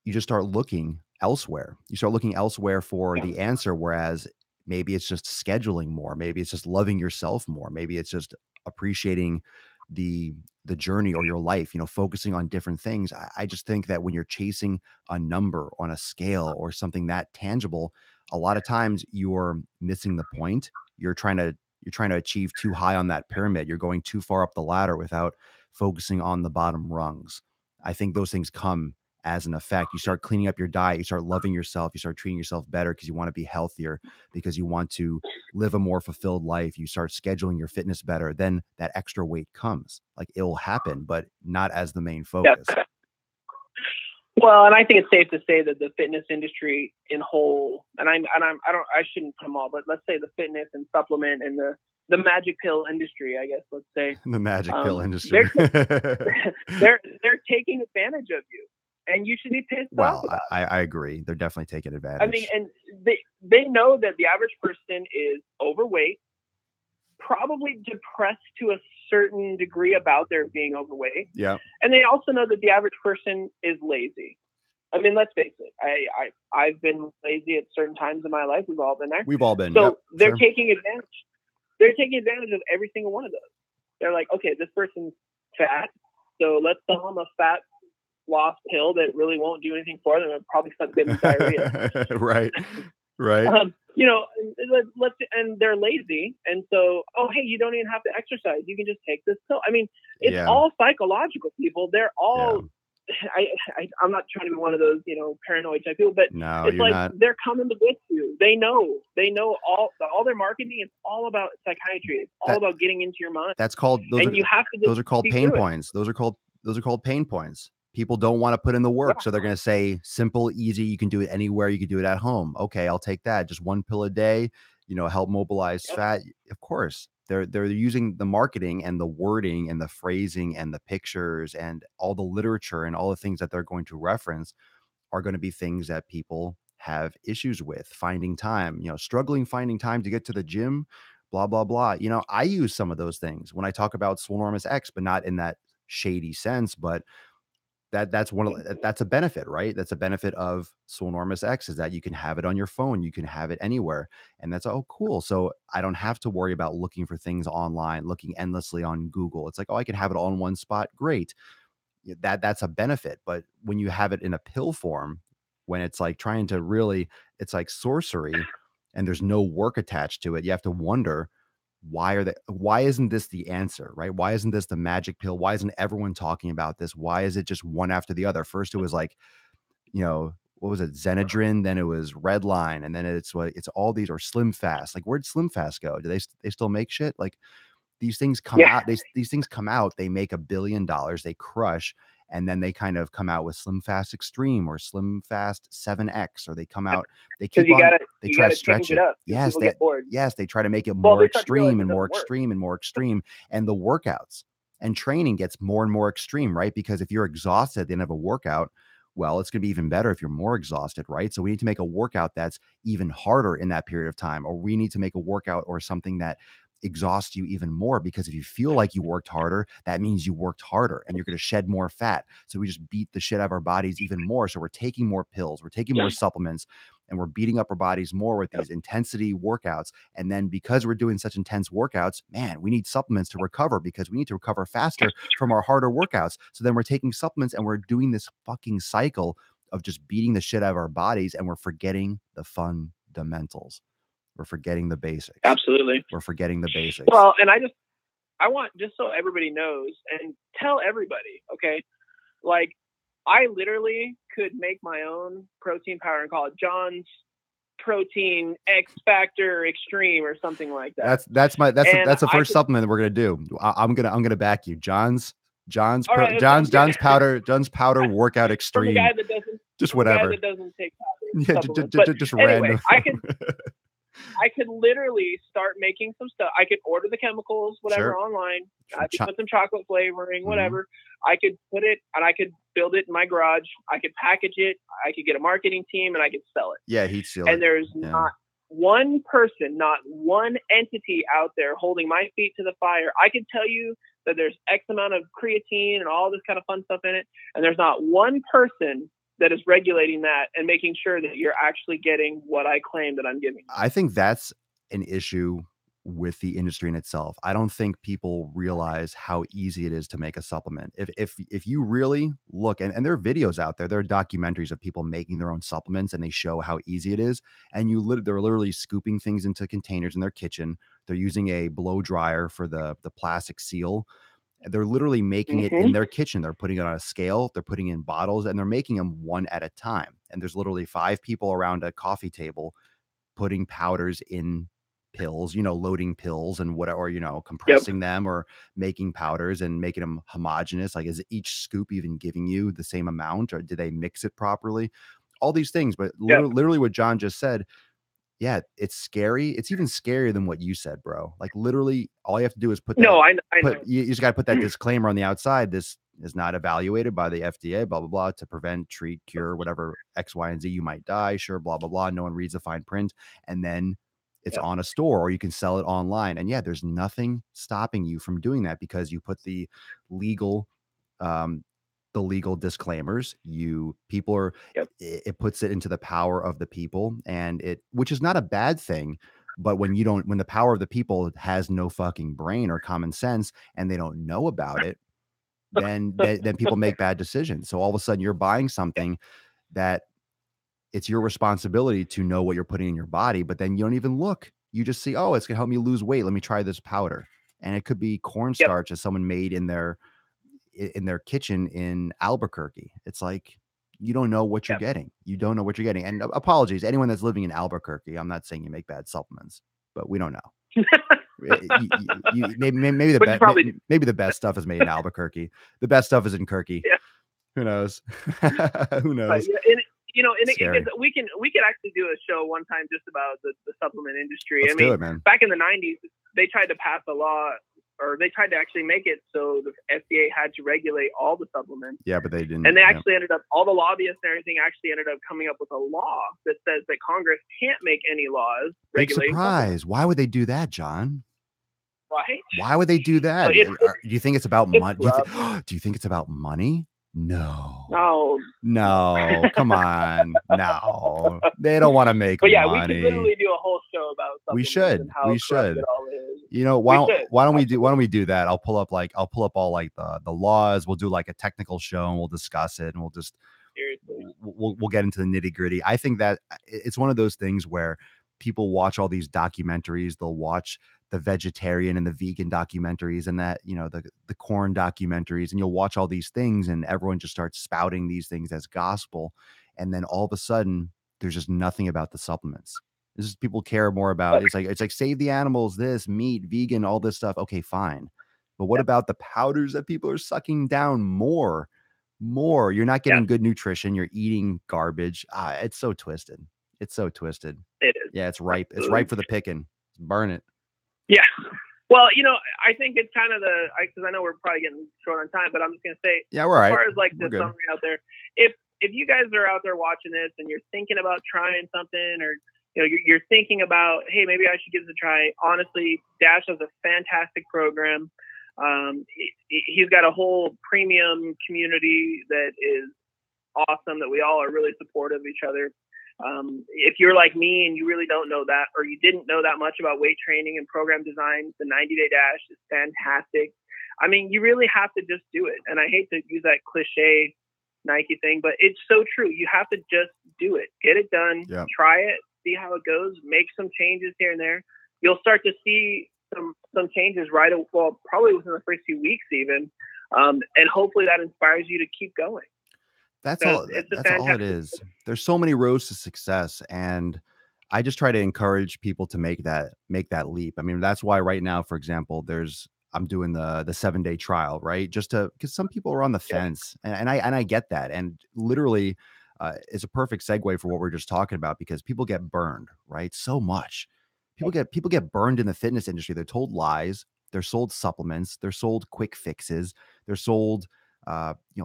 you just start looking elsewhere. You start looking elsewhere for the answer. Whereas maybe it's just scheduling more. Maybe it's just loving yourself more. Maybe it's just appreciating the the journey or your life, focusing on different things. I just think that when you're chasing a number on a scale or something that tangible, a lot of times you're missing the point. You're trying to achieve too high on that pyramid. You're going too far up the ladder without focusing on the bottom rungs. I think those things come as an effect. You start cleaning up your diet, you start loving yourself, you start treating yourself better because you want to be healthier, because you want to live a more fulfilled life. You start scheduling your fitness better. Then that extra weight comes. Like it'll happen, but not as the main Yeah. focus. Well, and I think it's safe to say that the fitness industry in whole, I shouldn't put them all, but let's say the fitness and supplement and the magic pill industry, I guess, let's say, The magic pill industry. they're taking advantage of you, and you should be pissed off Well, about it. I agree. They're definitely taking I mean, advantage. and they know that the average person is overweight, probably depressed to a certain degree about their being overweight. Yeah. And they also know that the average person is lazy. I mean, let's face it. I've been lazy at certain times in my life. We've all been there. We've all been. So Yep, they're sure. taking advantage. They're taking advantage of every single one of those. They're like, okay, this person's fat, so let's sell them a fat loss pill that really won't do anything for them. It'll probably start giving diarrhea. Right. Right. And they're lazy, and so, oh, hey, you don't even have to exercise. You can just take this pill. I mean, it's Yeah. all psychological, people. They're Yeah. all. I'm not trying to be one of those, paranoid type people, but No, it's you're like not. they're coming to get you. They know all their marketing is all about psychiatry. It's all That about getting into your mind, that's called and you have to just those are called be pain through it. points. Those are called pain points. People don't want to put in the Yeah, work, so they're going to say simple, easy, you can do it anywhere, you can do it at home. Okay, I'll take that. Just one pill a day, help mobilize yeah, fat. Of course. They're using the marketing and the wording and the phrasing and the pictures and all the literature and all the things that they're going to reference are going to be things that people have issues with finding time, struggling finding time to get to the gym, blah, blah, blah. I use some of those things when I talk about Swolenormous X, but not in that shady sense. But that's a benefit, right? That's a benefit of Swolenormous X, is that you can have it on your phone, you can have it anywhere. And that's, oh, cool. So I don't have to worry about looking for things online, looking endlessly on Google. It's like, oh, I can have it all in one spot. Great. That's a benefit. But when you have it in a pill form, when it's like trying to really, it's like sorcery and there's no work attached to it, you have to wonder, why isn't this the answer, right? Why isn't this the magic pill? Why isn't everyone talking about this? Why is it just one after the other? First it was like, what was it, Xenadrin, then it was Redline, and then it's all these, or Slim Fast. Like, where'd Slim Fast go? Do they still make shit? Like, these things come yeah. out, these things come out, they make $1 billion, they crush, and then they kind of come out with Slim Fast Extreme or Slim Fast 7X, or they come out, they Because keep on, they you try to gotta stretch change it it. up. Yes, People get bored. yes, they try to make it Well, more they start to realize extreme it and more doesn't work. extreme and more extreme. And the workouts and training gets more and more extreme, right? Because if you're exhausted at the end of a workout, well, it's going to be even better if you're more exhausted, right? So we need to make a workout that's even harder in that period of time, or we need to make a workout or something that exhausts you even more, because if you feel like you worked harder, that means you worked harder and you're going to shed more fat. So we just beat the shit out of our bodies even more. So we're taking more pills, we're taking more supplements, and we're beating up our bodies more with these intensity workouts. And then because we're doing such intense workouts, man, we need supplements to recover, because we need to recover faster from our harder workouts. So then we're taking supplements and we're doing this fucking cycle of just beating the shit out of our bodies, and we're forgetting the fundamentals. We're forgetting the basics. Absolutely. We're forgetting the basics. Well, and I want, just so everybody knows, and tell everybody, okay? Like, I literally could make my own protein powder and call it John's Protein X Factor Extreme or something like that. That's the first supplement that we're gonna do. I'm gonna back you. John's powder workout extreme. From a guy that doesn't, just whatever. Guy that doesn't take powder. Yeah, just anyway, random. I could literally start making some stuff. I could order the chemicals, whatever, online. I could put some chocolate flavoring, whatever. I could put it, and I could build it in my garage. I could package it. I could get a marketing team, and I could sell it. Yeah, heat seal it. And there's not one person, not one entity out there holding my feet to the fire. I could tell you that there's X amount of creatine and all this kind of fun stuff in it, and there's not one person that is regulating that and making sure that you're actually getting what I claim that I'm giving. I think that's an issue with the industry in itself. I don't think people realize how easy it is to make a supplement. If you really look, and there are videos out there, there are documentaries of people making their own supplements, and they show how easy it is. And they're literally scooping things into containers in their kitchen. They're using a blow dryer for the plastic seal. They're literally making it in their kitchen. They're putting it on a scale. They're putting in bottles, and they're making them one at a time. And there's literally 5 people around a coffee table putting powders in pills, loading pills and whatever, compressing them or making powders and making them homogenous. Like, is each scoop even giving you the same amount, or did they mix it properly? All these things. But literally what John just said, yeah, it's scary. It's even scarier than what you said, bro. Like, literally, all you have to do is put that. No, I know. You just got to put that disclaimer on the outside. This is not evaluated by the FDA, blah, blah, blah, to prevent, treat, cure, whatever, X, Y, and Z. You might die. Sure, blah, blah, blah. No one reads the fine print. And then it's on a store, or you can sell it online. And yeah, there's nothing stopping you from doing that, because you put the legal disclaimers. It puts it into the power of the people, and which is not a bad thing. But when the power of the people has no fucking brain or common sense, and they don't know about it, then people make bad decisions. So all of a sudden you're buying something that it's your responsibility to know what you're putting in your body, but then you don't even look. You just see, oh, it's gonna help me lose weight. Let me try this powder. And it could be cornstarch that someone made in their kitchen in Albuquerque. It's like, you don't know what you're getting. You don't know what you're getting. And apologies, anyone that's living in Albuquerque. I'm not saying you make bad supplements, but we don't know. Maybe the best stuff is made in Albuquerque. The best stuff is in Kirky. Yeah. Who knows? Who knows? We could actually do a show one time just about the supplement industry. Let's do it, man. Back in the 90s, they tried to pass a law, or they tried to actually make it so the FDA had to regulate all the supplements. Yeah, but they didn't. And they actually ended up, all the lobbyists and everything actually ended up coming up with a law that says that Congress can't make any laws regulating. Big surprise. Why would they do that, John? Right? Why would they do that? Do you think it's about money? Do you think it's about money? No. Come on. No, they don't want to make money. Yeah, we could literally do a whole show about something. We should. Why don't we do that? I'll pull up all like the laws. We'll do like a technical show, and we'll discuss it, and we'll just we'll get into the nitty gritty. I think that it's one of those things where people watch all these documentaries. They'll watch the vegetarian and the vegan documentaries, and that, the corn documentaries, and you'll watch all these things, and everyone just starts spouting these things as gospel. And then all of a sudden there's just nothing about the supplements. This is, people care more about, it's like save the animals, this meat, vegan, all this stuff. Okay, fine. But what about the powders that people are sucking down more more. You're not Yeah, getting good nutrition. You're eating garbage. It's so twisted. It's so twisted. it is. Yeah, it's ripe. It's Absolutely. ripe for the picking. Burn it. Yeah. Well, I think it's kind of because I know we're probably getting short on time, but I'm just gonna say, Yeah, we're all as right. far as like We're the good. summary out there, if you guys are out there watching this and you're thinking about trying something, or you're thinking about, hey, maybe I should give this a try. Honestly, Dash has a fantastic program. He's got a whole premium community that is awesome, that we all are really supportive of each other. If you're like me and you really don't know that, or you didn't know that much about weight training and program design, the 90-day dash is fantastic. I mean, you really have to just do it. And I hate to use that cliche Nike thing, but it's so true. You have to just do it. Get it done. Yep. Try it. See how it goes. Make some changes here and there. You'll start to see some changes probably within the first few weeks even. And hopefully that inspires you to keep going. That's all. That's all it is. There's so many roads to success, and I just try to encourage people to make that leap. I mean, that's why right now, for example, I'm doing the 7-day trial, right? Just because some people are on the fence, and I get that, and literally, it's a perfect segue for what we're just talking about, because people get burned, right? So much. People get burned in the fitness industry. They're told lies. They're sold supplements. They're sold quick fixes. They're sold,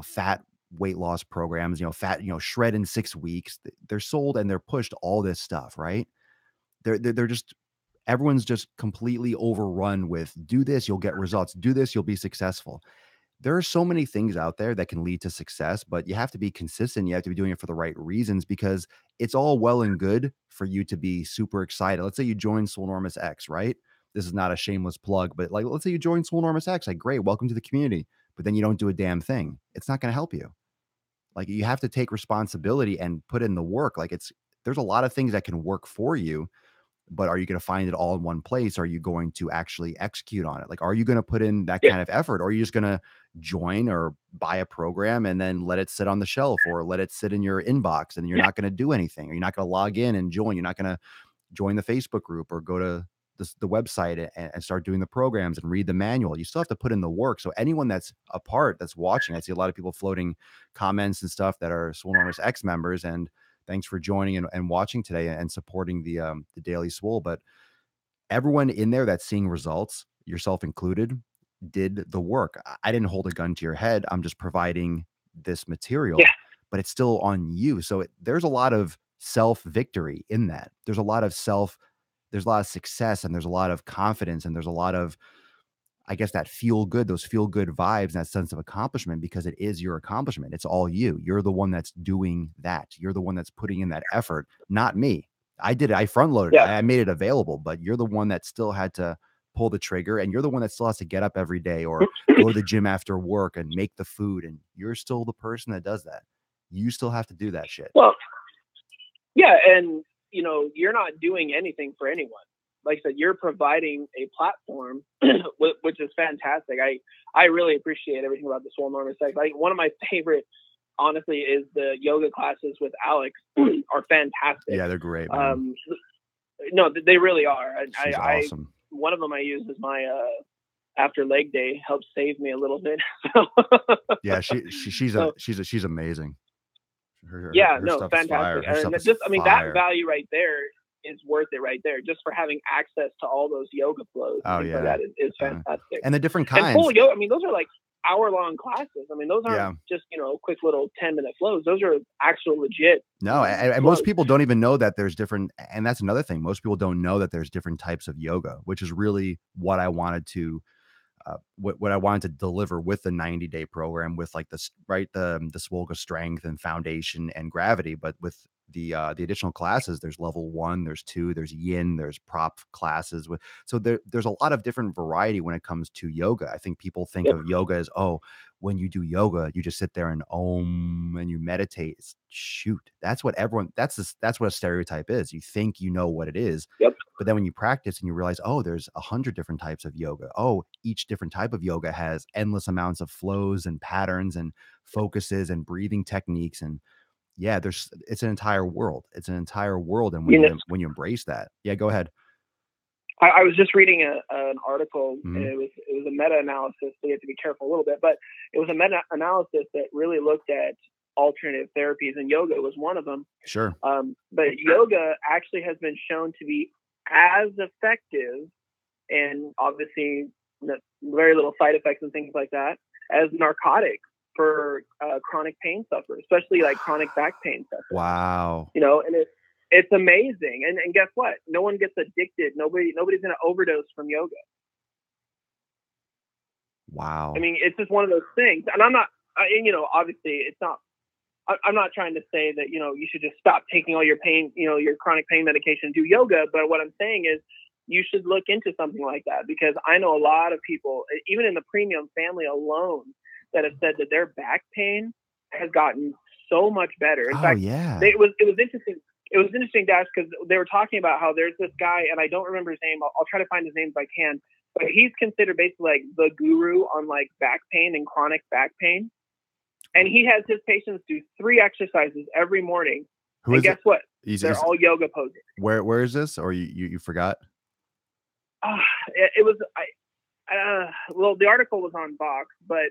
fat weight loss programs, fat, shred in 6 weeks. They're sold and they're pushed all this stuff, right? They're just, everyone's just completely overrun with, do this, you'll get results. Do this, you'll be successful. There are so many things out there that can lead to success, but you have to be consistent. You have to be doing it for the right reasons, because it's all well and good for you to be super excited. Let's say you join Swolenormous X, right? This is not a shameless plug, but like, let's say you join Swolenormous X, like, great, welcome to the community. But then you don't do a damn thing. It's not going to help you. Like, you have to take responsibility and put in the work. Like, there's a lot of things that can work for you, but are you going to find it all in one place? Are you going to actually execute on it? Like, are you going to put in that kind of effort, or are you just going to join or buy a program and then let it sit on the shelf, or let it sit in your inbox, and you're not going to do anything, or you're not going to log in and join? You're not going to join the Facebook group or go to the website and start doing the programs and read the manual. You still have to put in the work. So anyone that's a part, that's watching, I see a lot of people floating comments and stuff that are Swolenormous X members, and thanks for joining and watching today and supporting the Daily Swole. But everyone in there that's seeing results, yourself included, did the work. I didn't hold a gun to your head. I'm just providing this material, but it's still on you. So there's a lot of self victory in that. There's a lot of success, and there's a lot of confidence, and there's a lot of, I guess, that those feel good vibes, and that sense of accomplishment, because it is your accomplishment. It's all you. You're the one that's doing that. You're the one that's putting in that effort, not me. I did it. I front loaded it. I made it available, but you're the one that still had to pull the trigger, and you're the one that still has to get up every day or go to the gym after work and make the food. And you're still the person that does that. You still have to do that shit. Well, yeah. And, you're not doing anything for anyone. Like I said, you're providing a platform, which is fantastic. I really appreciate everything about the Swolenormous. Like, one of my favorite, honestly, is the yoga classes with Alex are fantastic. Yeah, they're great, man. No, they really are. She's awesome. One of them I use as my after leg day, helps save me a little bit. Yeah, she's amazing. Her stuff Fantastic. is fire. Her stuff is that value right there is worth it right there, just for having access to all those yoga flows. Oh yeah, that is fantastic. And the different kinds. And full yoga. I mean, those are like hour-long classes. I mean, those aren't just quick little 10-minute flows. Those are actual legit. No, and most people don't even know that there's different. And that's another thing. Most people don't know that there's different types of yoga, which is really what I wanted to. What I wanted to deliver with the 90-day program, with like the Swole strength and foundation and gravity, but with the additional classes, there's level 1, there's 2, there's yin, there's prop classes so there's a lot of different variety when it comes to yoga. I think people think of yoga as, when you do yoga, you just sit there and and you meditate. Shoot, that's what a stereotype is. You think you know what it is. But then when you practice and you realize, there's 100 different types of yoga. Each different type of yoga has endless amounts of flows and patterns and focuses and breathing techniques. And yeah, it's an entire world. It's an entire world. And when you embrace that, yeah, go ahead. I was just reading an article, and Mhm. it was a meta analysis. So you have to be careful a little bit, but it was a meta analysis that really looked at alternative therapies, and yoga was one of them. Sure. But yoga actually has been shown to be as effective, and obviously very little side effects and things like that, as narcotics for chronic pain sufferers, especially like chronic back pain sufferers. Wow. And it's amazing. And guess what? No one gets addicted. Nobody's going to overdose from yoga. I Wow. mean, it's just one of those things. And I'm not, obviously, it's not. I'm not trying to say that you should just stop taking all your pain, your chronic pain medication, and do yoga. But what I'm saying is, you should look into something like that, because I know a lot of people, even in the premium family alone, that have said that their back pain has gotten so much better. In Oh, fact, yeah. it was interesting. It was interesting, Dash, because they were talking about how there's this guy, and I don't remember his name. I'll try to find his name if I can. But he's considered basically like the guru on like back pain and chronic back pain. And he has his patients do 3 exercises every morning. Who And is guess it? what? They're He's all yoga poses. where is this? Or you forgot? Uh, it was well, the article was on Vox, but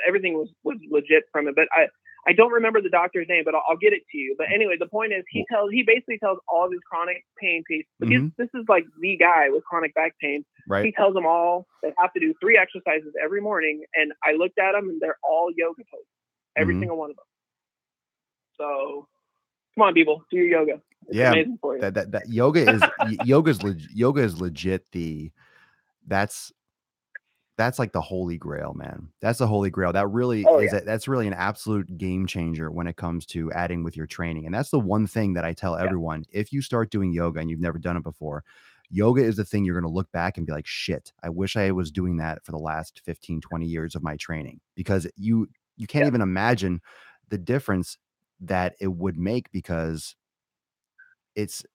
everything was legit from it. But I don't remember the doctor's name, but I'll get it to you. But anyway, the point is, he basically tells all of his chronic pain patients. Mhm. This is like the guy with chronic back pain. Right. He tells them all they have to do 3 exercises every morning, and I looked at them, and they're all yoga poses, every Mhm. single one of them. So come on, people, do your yoga. It's Yeah, amazing for you. that yoga is legit that's that's like the holy grail, man. That's the holy grail. Oh yeah, That's really an absolute game changer when it comes to adding with your training. And that's the one thing that I tell yeah, everyone. If you start doing yoga and you've never done it before, yoga is the thing you're going to look back and be like, shit, I wish I was doing that for the last 15, 20 years of my training, because you can't yeah, even imagine the difference that it would make, because it's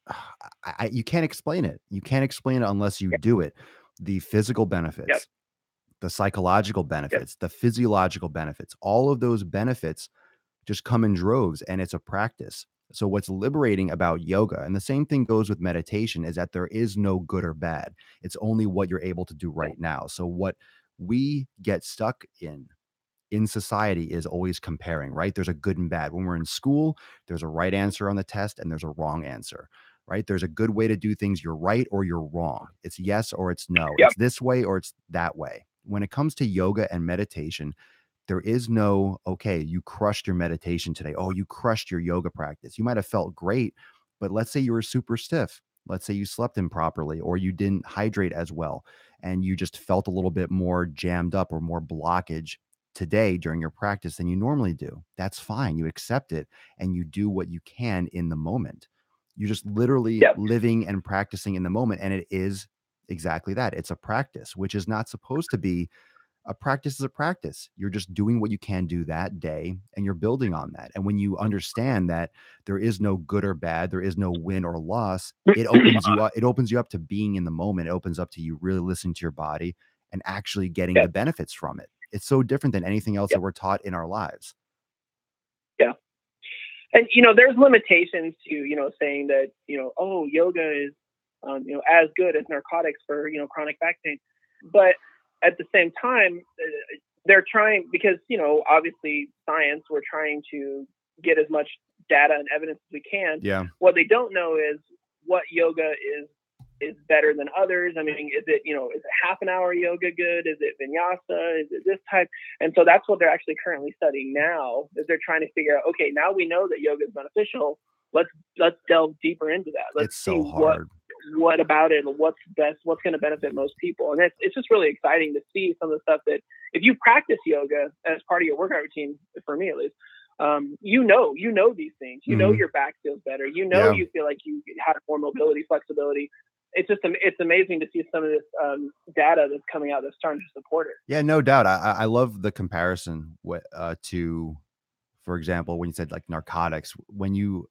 you can't explain it. You can't explain it unless you yeah, do it. The physical yep, benefits, the psychological yep, benefits, the physiological benefits, all of those benefits just come in droves, and it's a practice. So what's liberating about yoga, and the same thing goes with meditation, is that there is no good or bad. It's only what you're able to do yeah, right now. So what we get stuck in society is always comparing, right? There's a good and bad. When we're in school, there's a right answer on the test and there's a wrong answer, right? There's a good way to do things. You're right or you're wrong. It's yes or it's no. yep, It's this way or it's that way. When it comes to yoga and meditation, there is no, okay, you crushed your meditation today. Oh, you crushed your yoga practice. You might have felt great, but let's say you were super stiff. Let's say you slept improperly or you didn't hydrate as well and you just felt a little bit more jammed up or more blockage today during your practice than you normally do. That's fine. You accept it and you do what you can in the moment. You're just literally yep, living and practicing in the moment. And it is exactly that. It's a practice, which is not supposed to be a practice. Is a practice. You're just doing what you can do that day and you're building on that. And when you understand that there is no good or bad, there is no win or loss, it opens you up to being in the moment. It opens up to you really listening to your body and actually getting the yep, benefits from it. It's so different than anything else that yep, we're taught in our lives. yeah. And there's limitations to saying that oh, yoga is as good as narcotics for chronic back pain, but at the same time, they're trying, because obviously science, we're trying to get as much data and evidence as we can. Yeah. What they don't know is what yoga is better than others. I mean, is it half an hour yoga good? Is it vinyasa? Is it this type? And so that's what they're actually currently studying now, is they're trying to figure out, okay, now we know that yoga is beneficial. Let's delve deeper into that. Let's It's see so hard. what about it, what's best, what's going to benefit most people. And it's just really exciting to see some of the stuff that, if you practice yoga as part of your workout routine, for me at least, these things. Mhm. Your back feels better. Yeah. You feel like you have more mobility, flexibility. It's amazing to see some of this data that's coming out that's starting to support it. Yeah, no doubt. I love the comparison to, for example, when you said like narcotics, when you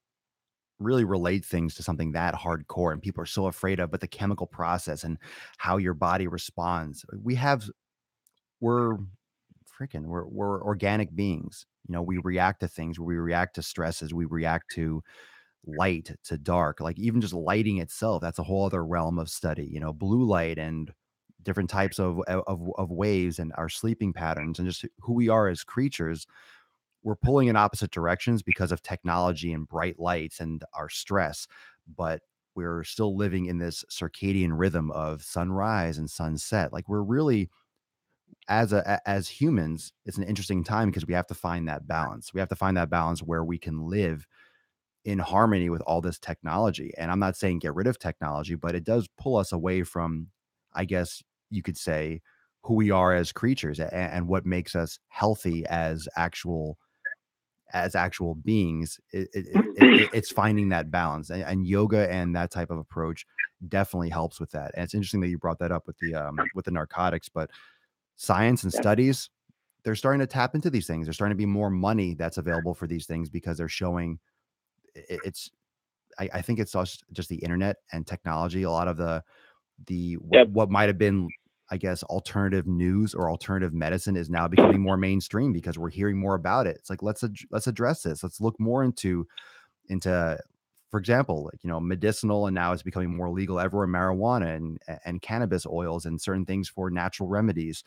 really relate things to something that hardcore and people are so afraid of, but the chemical process and how your body responds. We're we're organic beings. We react to things, we react to stresses, we react to light to dark, like even just lighting itself, that's a whole other realm of study, you know, blue light and different types of waves and our sleeping patterns and just who we are as creatures. We're pulling in opposite directions because of technology and bright lights and our stress, but we're still living in this circadian rhythm of sunrise and sunset. Like we're really, as humans, it's an interesting time because we have to find that balance. We have to find that balance where we can live in harmony with all this technology. And I'm not saying get rid of technology, but it does pull us away from, I guess you could say, who we are as creatures and what makes us healthy as actual beings. It's finding that balance, and yoga and that type of approach definitely helps with that. And it's interesting that you brought that up with the narcotics, but science and Yeah. studies, they're starting to tap into these things. There's starting to be more money that's available for these things because they're showing it's I think it's just the internet and technology. A lot of the Yep. what might have been, I guess, alternative news or alternative medicine is now becoming more mainstream because we're hearing more about it. It's like let's address this. Let's look more into, for example, like, you know, medicinal, and now it's becoming more legal everywhere, marijuana and cannabis oils and certain things for natural remedies,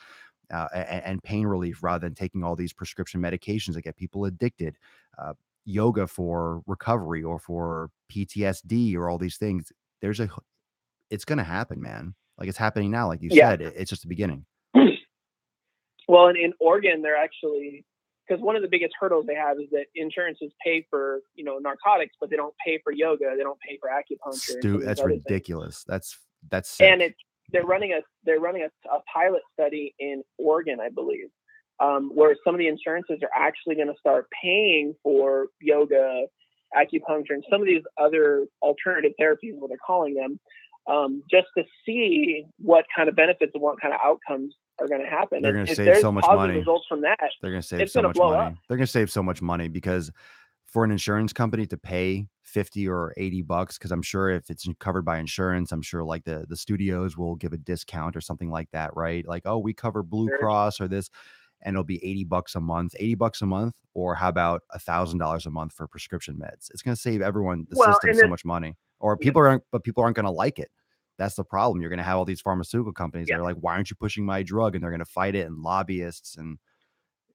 and pain relief rather than taking all these prescription medications that get people addicted. Yoga for recovery or for PTSD or all these things. There's a It's going to happen, man. Like it's happening now. Like you Yeah. said, it's just the beginning. Well, in Oregon, they're actually, because one of the biggest hurdles they have is that insurances pay for, you know, narcotics, but they don't pay for yoga, they don't pay for acupuncture. That's ridiculous. That's and sick. they're running a pilot study in Oregon, I believe, where some of the insurances are actually going to start paying for yoga, acupuncture, and some of these other alternative therapies, what they're calling them, just to see what kind of benefits and what kind of outcomes are going to happen. They're And going to if save there's so much positive money. results from that, They're going to save it's so going to much blow money. up. They're going to save so much money because for an insurance company to pay 50 or 80 bucks, because I'm sure if it's covered by insurance, I'm sure like the studios will give a discount or something like that, right? Like, oh, we cover Blue Cross or this, and it'll be 80 bucks a month, or how about $1,000 a month for prescription meds? It's going to save everyone, the system, so much money. Or people aren't going to like it. That's the problem. You're going to have all these pharmaceutical companies that are like, why aren't you pushing my drug? And they're going to fight it, and lobbyists, and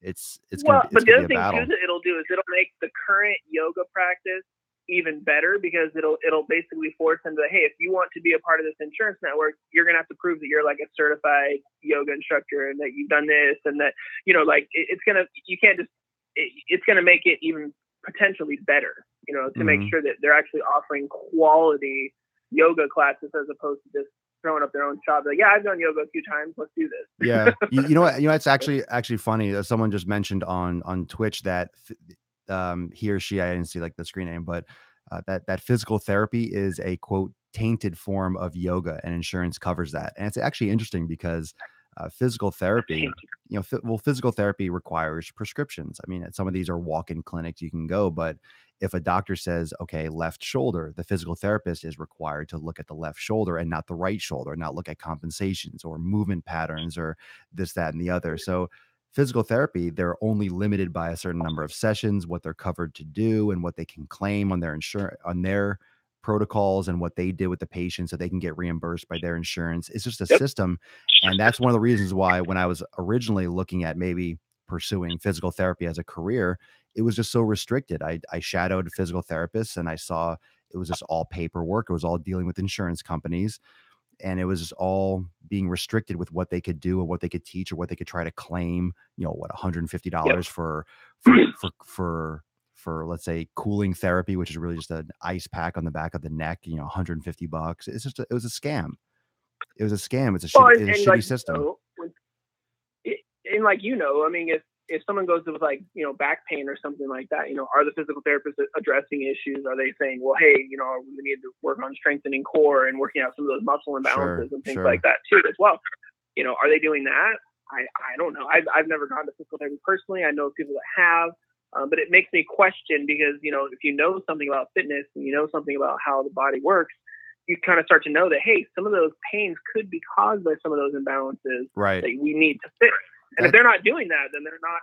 it's going to the be other a thing battle. too that it'll do is it'll make the current yoga practice even better, because it'll basically force them to, hey, if you want to be a part of this insurance network, you're gonna have to prove that you're like a certified yoga instructor and that you've done this and that, you know, like it's gonna make it even potentially better, you know, to make sure that they're actually offering quality yoga classes as opposed to just throwing up their own shop. Like, yeah, I've done yoga a few times. Let's do this. Yeah, you know what? It's actually funny. Someone just mentioned on Twitch that he or she, I didn't see like the screen name, but that physical therapy is a quote tainted form of yoga, and insurance covers that. And it's actually interesting because physical therapy, physical therapy requires prescriptions. I mean, some of these are walk-in clinics you can go, but if a doctor says, okay, left shoulder, the physical therapist is required to look at the left shoulder and not the right shoulder, not look at compensations or movement patterns or this, that, and the other. So physical therapy, they're only limited by a certain number of sessions, what they're covered to do and what they can claim on their insurance, on their protocols, and what they did with the patient so they can get reimbursed by their insurance. It's just a system. And that's one of the reasons why when I was originally looking at maybe pursuing physical therapy as a career, it was just so restricted. I shadowed physical therapists and I saw it was just all paperwork. It was all dealing with insurance companies, and it was just all being restricted with what they could do and what they could teach or what they could try to claim. You know, what, $150 for let's say cooling therapy, which is really just an ice pack on the back of the neck. You know, $150. It was a scam. It was a scam. It's a shitty system. And like, you know, I mean, if someone goes with like, you know, back pain or something like that, you know, are the physical therapists addressing issues? Are they saying, well, hey, you know, we need to work on strengthening core and working out some of those muscle imbalances and things like that too as well? You know, are they doing that? I don't know. I've never gone to physical therapy personally. I know people that have, but it makes me question, because, you know, if you know something about fitness and you know something about how the body works, you kind of start to know that, hey, some of those pains could be caused by some of those imbalances that we need to fix. And if they're not doing that, then they're not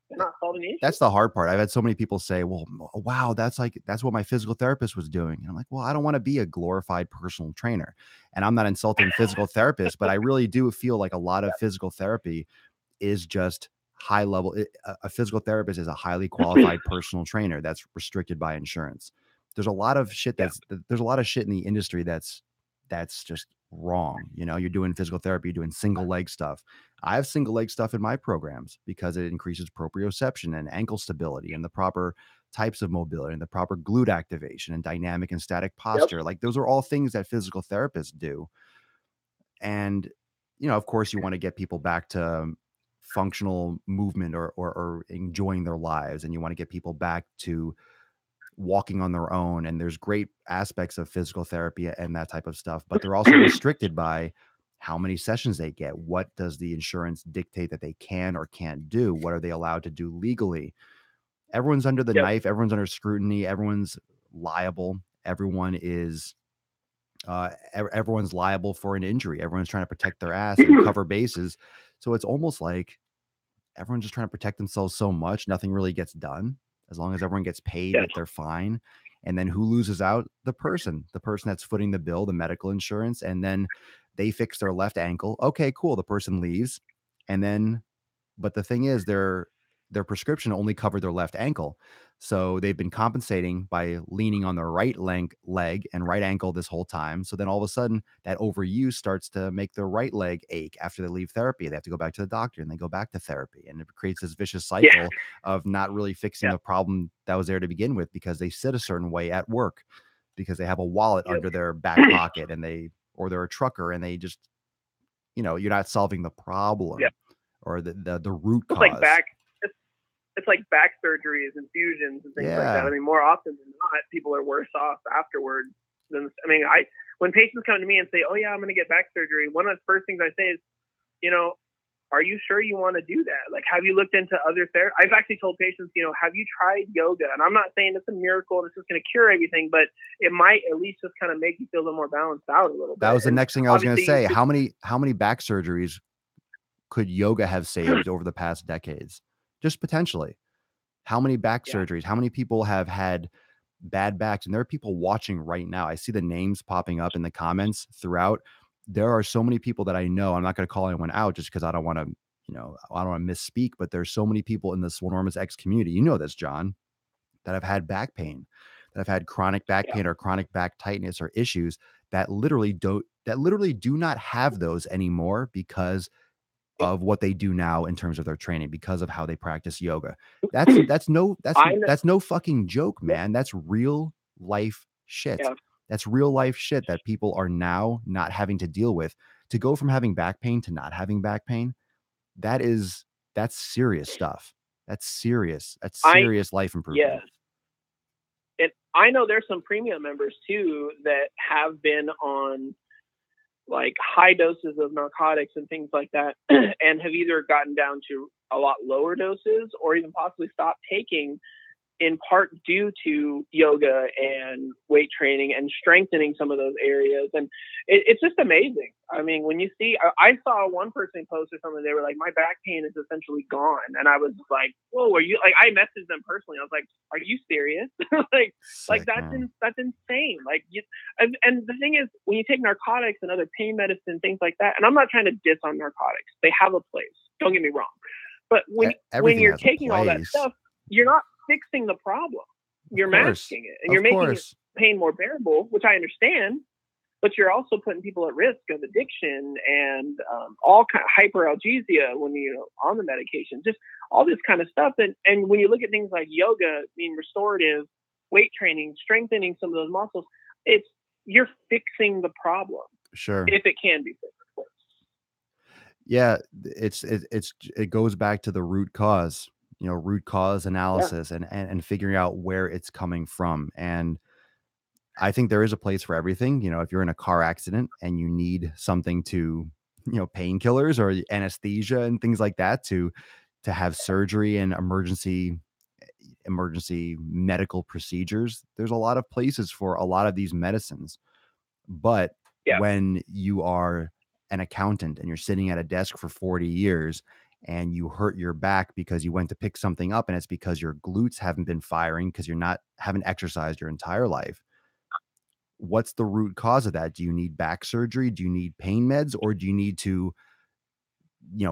They're not solving the issue. That's the hard part. I've had so many people say, well, wow, that's what my physical therapist was doing. And I'm like, well, I don't want to be a glorified personal trainer. And I'm not insulting physical therapists, but I really do feel like a lot of physical therapy is just high level. A physical therapist is a highly qualified personal trainer that's restricted by insurance. There's a lot of shit Yeah. there's a lot of shit in the industry that's just wrong. You're doing physical therapy, you're doing single leg stuff. I have single leg stuff in my programs because it increases proprioception and ankle stability and the proper types of mobility and the proper glute activation and dynamic and static Yep. posture. Like those are all things that physical therapists do. And, of course you want to get people back to functional movement or enjoying their lives. And you want to get people back to walking on their own. And there's great aspects of physical therapy and that type of stuff, but they're also restricted by how many sessions they get. What does the insurance dictate that they can or can't do? What are they allowed to do legally? Everyone's under the Yep. knife. Everyone's under scrutiny. Everyone's liable. Everyone's liable for an injury. Everyone's trying to protect their ass and cover bases. So it's almost like everyone's just trying to protect themselves so much, nothing really gets done. As long as everyone gets paid, Yes. that they're fine. And then who loses out? The person that's footing the bill, the medical insurance. And then they fix their left ankle. Okay, cool. The person leaves. And then, but the thing is, their prescription only covered their left ankle. So they've been compensating by leaning on their leg and right ankle this whole time. So then all of a sudden that overuse starts to make their right leg ache after they leave therapy. They have to go back to the doctor and they go back to therapy. And it creates this vicious Yeah. cycle of not really fixing Yeah. the problem that was there to begin with because they sit a certain way at work, because they have a wallet Yep. under their back pocket or they're a trucker and they just, you're not solving the Yeah. problem or the root It's like cause. it's like back surgeries, infusions, and things like that. I Yeah. mean, more often than not, people are worse off afterwards. When patients come to me and say, "Oh yeah, I'm going to get back surgery," one of the first things I say is, you know, are you sure you want to do that? Like, have you looked into other therapy? I've actually told patients, have you tried yoga? And I'm not saying it's a miracle and it's just going to cure everything, but it might at least just kind of make you feel a little more balanced out a little bit. That was the And next thing I was going to obviously, say. How many back surgeries could yoga have saved over the past decades? Just potentially. How many back yeah, surgeries? How many people have had bad backs? And there are people watching right now. I see the names popping up in the comments throughout. There are so many people that I know. I'm not going to call anyone out just because I don't want to, I don't want to misspeak, but there's so many people in the Swolenormous X community. You know this, John, that have had back pain, that have had chronic back yeah, pain or chronic back tightness or issues that literally do not have those anymore because of what they do now in terms of their training, because of how they practice yoga. That's no that's I know. that's no fucking joke, man. That's real life shit. Yeah, That's real life shit that people are now not having to deal with. To go from having back pain to not having back pain, that is that's serious stuff. That's serious. That's I serious life improvement. yes, and I know there's some premium members too that have been on like high doses of narcotics and things like that, and have either gotten down to a lot lower doses or even possibly stopped taking, in part due to yoga and weight training and strengthening some of those areas. And it's just amazing. I mean, when you see, I saw one person post or something, they were like, my back pain is essentially gone. And I was like, whoa, are you like, I messaged them personally. I was like, are you serious? like Sick, man. that's insane. And the thing is, when you take narcotics and other pain medicine, things like that, and I'm not trying to diss on narcotics, they have a place. Don't get me wrong. But when Everything you're has a taking all that place. stuff, you're not fixing the problem. You're masking it, and you're Of making course. pain more bearable, which I understand. But you're also putting people at risk of addiction and all kind of hyperalgesia when you're on the medication. Just all this kind of stuff. And when you look at things like yoga, being restorative, weight training, strengthening some of those muscles, you're fixing the problem Sure. if it can be fixed. Yeah, it goes back to the root cause, root cause Yeah, analysis and figuring out where it's coming from. And I think there is a place for everything. If you're in a car accident and you need something to, painkillers or anesthesia and things like that to have surgery and emergency medical procedures, there's a lot of places for a lot of these medicines. But yeah, when you are an accountant and you're sitting at a desk for 40 years and you hurt your back because you went to pick something up, and it's because your glutes haven't been firing because haven't exercised your entire life. What's the root cause of that? Do you need back surgery? Do you need pain meds? Or do you need to,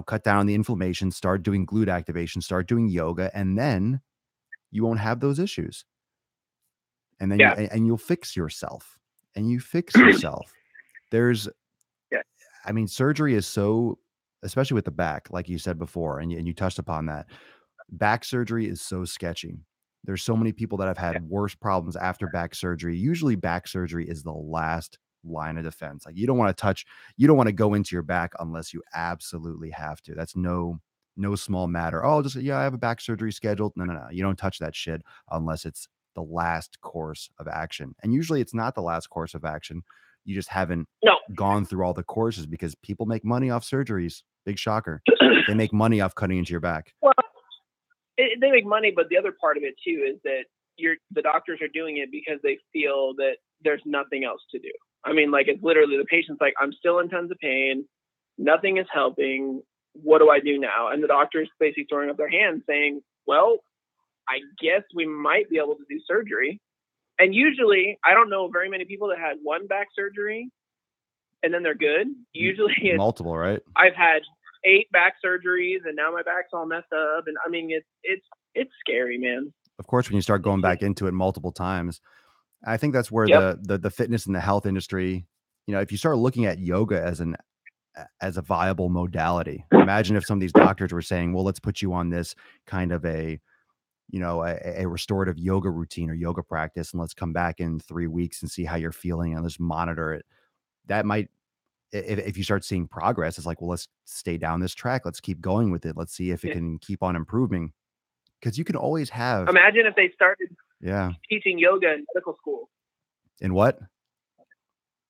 cut down on the inflammation, start doing glute activation, start doing yoga, and then you won't have those issues. And then Yeah. you'll fix yourself. And you fix yourself. There's Yeah. I mean, surgery is so, especially with the back, like you said before, and you touched upon that. Back surgery is so sketchy. There's so many people that have Yeah. had worse problems after back surgery. Usually back surgery is the last line of defense. Like you don't want to go into your back unless you absolutely have to. That's no small matter. Oh, just yeah, I have a back surgery scheduled. No, no, no. You don't touch that shit unless it's the last course of action. And usually it's not the last course of action. You just haven't No. gone through all the courses because people make money off surgeries. Big shocker. They make money off cutting into your back. Well, they make money, but the other part of it too is that the doctors are doing it because they feel that there's nothing else to do. I mean, like, it's literally the patient's like, I'm still in tons of pain. Nothing is helping. What do I do now? And the doctor's basically throwing up their hands saying, well, I guess we might be able to do surgery. And usually, I don't know very many people that had one back surgery and then they're good. Usually it's multiple, right? I've had 8 back surgeries and now my back's all messed up. And I mean, it's scary, man. Of course, when you start going back into it multiple times, I think that's where Yep. the fitness and the health industry, if you start looking at yoga as a viable modality, imagine if some of these doctors were saying, well, let's put you on this kind of a restorative yoga routine or yoga practice, and let's come back in 3 weeks and see how you're feeling and let's monitor it. That might, if you start seeing progress, it's like, well, let's stay down this track. Let's keep going with it. Let's see if it can keep on improving. Because you can always have. Imagine if they started Yeah. teaching yoga in medical school. In what?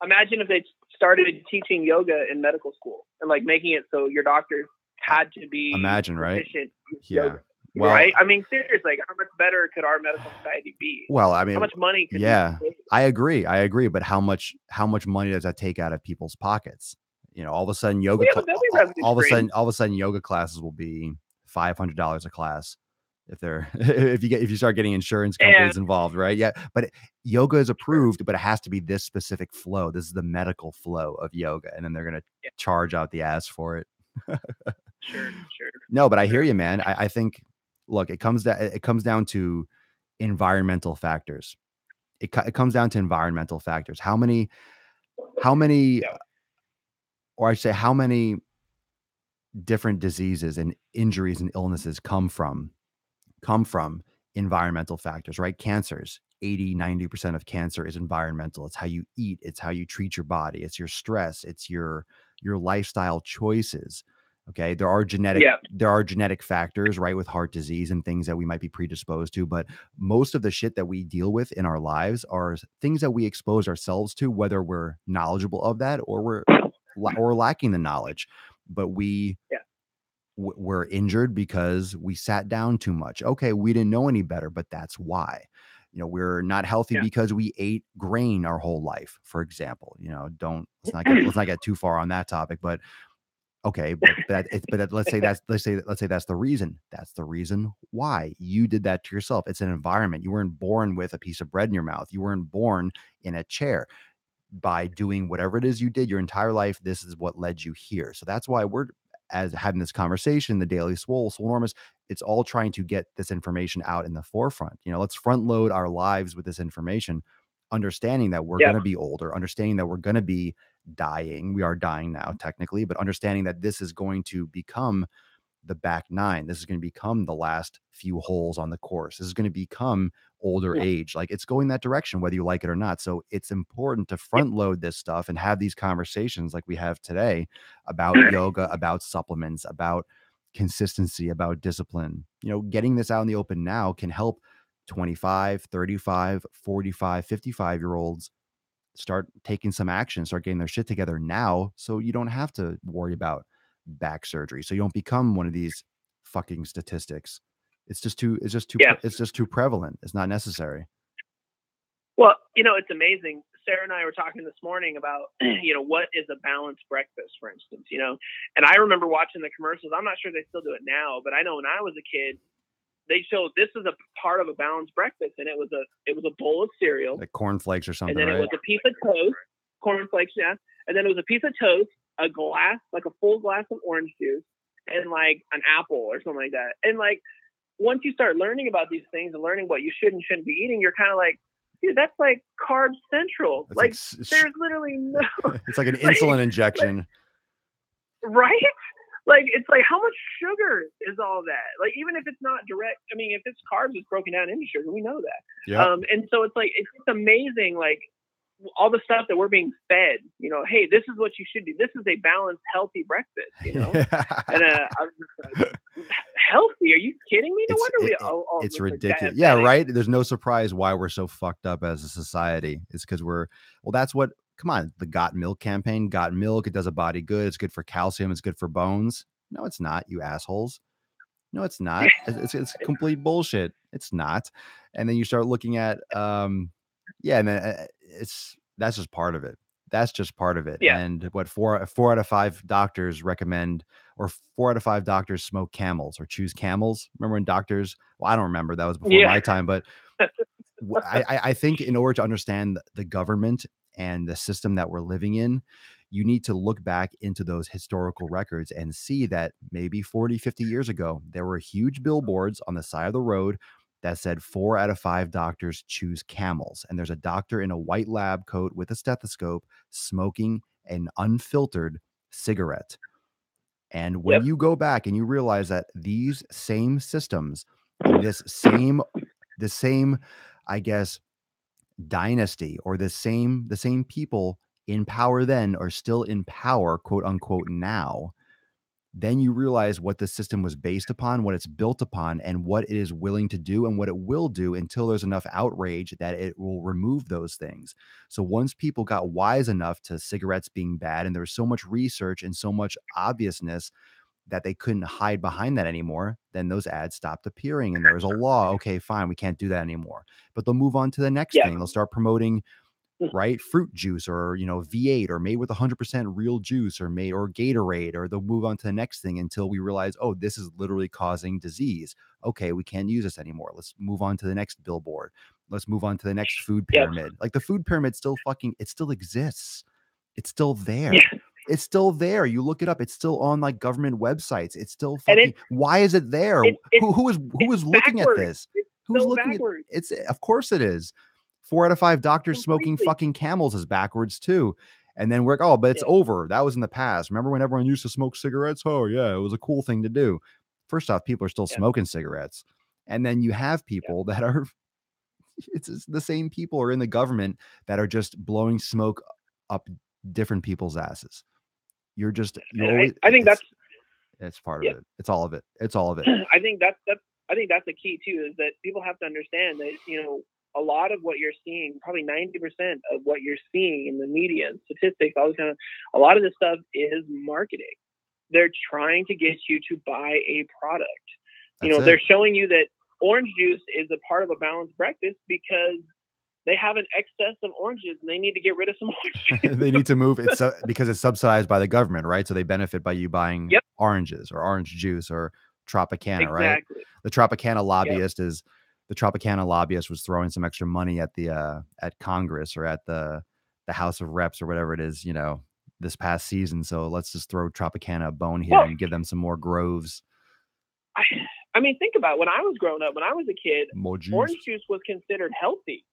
Imagine if they started teaching yoga in medical school and like making it so your doctor had to be proficient with yeah. yoga. Well, right? I mean, seriously, like, how much better could our medical society be? Well, I mean, how much money could I agree. But how much money does that take out of people's pockets? All of a sudden yoga all of a sudden yoga classes will be $500 a class if you start getting insurance companies involved, right? Yeah, but yoga is approved, but it has to be this specific flow. This is the medical flow of yoga, and then they're going to charge out the ass for it. Sure. No, but I hear you, man. I think, look, it comes down to environmental factors. It comes down to environmental factors. How many, or I say, how many different diseases and injuries and illnesses come from environmental factors, right? Cancers, 80-90% of cancer is environmental. It's how you eat, it's how you treat your body, it's your stress, it's your lifestyle choices. Okay, there are genetic factors, right, with heart disease and things that we might be predisposed to, but most of the shit that we deal with in our lives are things that we expose ourselves to, whether we're knowledgeable of that or we're lacking the knowledge. But we're injured because we sat down too much. Okay, we didn't know any better, but that's why. We're not healthy because we ate grain our whole life, for example. Let's not get too far on that topic, but okay, but let's say that's the reason. That's the reason why you did that to yourself. It's an environment. You weren't born with a piece of bread in your mouth. You weren't born in a chair. By doing whatever it is you did your entire life, this is what led you here. So that's why we're as having this conversation, the Daily Swolenormous, it's all trying to get this information out in the forefront. Let's front load our lives with this information, understanding that we're going to be older, understanding that we're going to be dying. We are dying now, technically, but understanding that this is going to become the back nine. This is going to become the last few holes on the course. This is going to become older age. Like, it's going that direction, whether you like it or not. So it's important to front load this stuff and have these conversations like we have today about yoga, about supplements, about consistency, about discipline. Getting this out in the open now can help 25, 35, 45, 55-year-olds start taking some action, start getting their shit together now, so you don't have to worry about back surgery. So you don't become one of these fucking statistics. It's just too prevalent. It's not necessary. Well, it's amazing. Sarah and I were talking this morning about, what is a balanced breakfast, for instance, and I remember watching the commercials. I'm not sure they still do it now, but I know when I was a kid, they showed this is a part of a balanced breakfast, and it was a bowl of cereal, like cornflakes or something, and then right? it was a piece of toast, cornflakes, yeah, and then it was a piece of toast, a glass, like a full glass of orange juice, and like an apple or something like that. And like once you start learning about these things and learning what you should and shouldn't be eating, you're kind of like, dude, that's like carb central. It's like there's literally no. It's like an insulin injection, right? Like it's like how much sugar is all that? Like even if it's not direct, I mean, if it's carbs, it's broken down into sugar. We know that. yeah. And so it's like it's amazing, like all the stuff that we're being fed. Hey, this is what you should do. This is a balanced, healthy breakfast. And I was just like, healthy? Are you kidding me? No wonder it's ridiculous. Yeah, right. There's no surprise why we're so fucked up as a society. It's because that's what. Come on, the Got Milk campaign. Got Milk. It does a body good. It's good for calcium. It's good for bones. No, it's not, you assholes. No, it's not. It's complete bullshit. It's not. And then you start looking at, and then that's just part of it. That's just part of it. Yeah. And what four out of five doctors recommend, or 4 out of 5 doctors smoke Camels or choose Camels. Remember when doctors? Well, I don't remember. That was before my time. But I think in order to understand the government and the system that we're living in, you need to look back into those historical records and see that maybe 40, 50 years ago, there were huge billboards on the side of the road that said 4 out of 5 doctors choose Camels. And there's a doctor in a white lab coat with a stethoscope smoking an unfiltered cigarette. And when you go back and you realize that these same systems and the same, I guess, dynasty, or the same people in power then are still in power, quote unquote, now, then you realize what the system was based upon, what it's built upon, and what it is willing to do and what it will do until there's enough outrage that it will remove those things. So once people got wise enough to cigarettes being bad, and there was so much research and so much obviousness that they couldn't hide behind that anymore, then those ads stopped appearing and there was a law. Okay, fine, we can't do that anymore. But they'll move on to the next thing. They'll start promoting, right, fruit juice, or V8, or made with 100% real juice, or Gatorade, or they'll move on to the next thing until we realize, oh, this is literally causing disease. Okay, we can't use this anymore. Let's move on to the next billboard. Let's move on to the next food pyramid. Like the food pyramid it still exists. It's still there. It's still there. You look it up. It's still on like government websites. It's still fucking. Why is it there? Who is looking at this? Who's looking at it's? Of course it is. 4 out of 5 doctors smoking fucking Camels is backwards too. And then we're but it's over. That was in the past. Remember when everyone used to smoke cigarettes? Oh yeah, it was a cool thing to do. First off, people are still smoking cigarettes, and then you have people that are. It's the same people are in the government that are just blowing smoke up different people's asses. I think it's part of it. It's all of it. It's all of it. I think that's the key too, is that people have to understand that, a lot of what you're seeing, probably 90% of what you're seeing in the media and statistics, a lot of this stuff is marketing. They're trying to get you to buy a product. They're showing you that orange juice is a part of a balanced breakfast because they have an excess of oranges and they need to get rid of some oranges. They need to move it because it's subsidized by the government, right? So they benefit by you buying oranges or orange juice or Tropicana, right? The Tropicana lobbyist was throwing some extra money at the at Congress or at the House of Reps or whatever it is, this past season. So let's just throw Tropicana a bone here and give them some more groves. I mean, think about when I was growing up, when I was a kid, orange juice was considered healthy.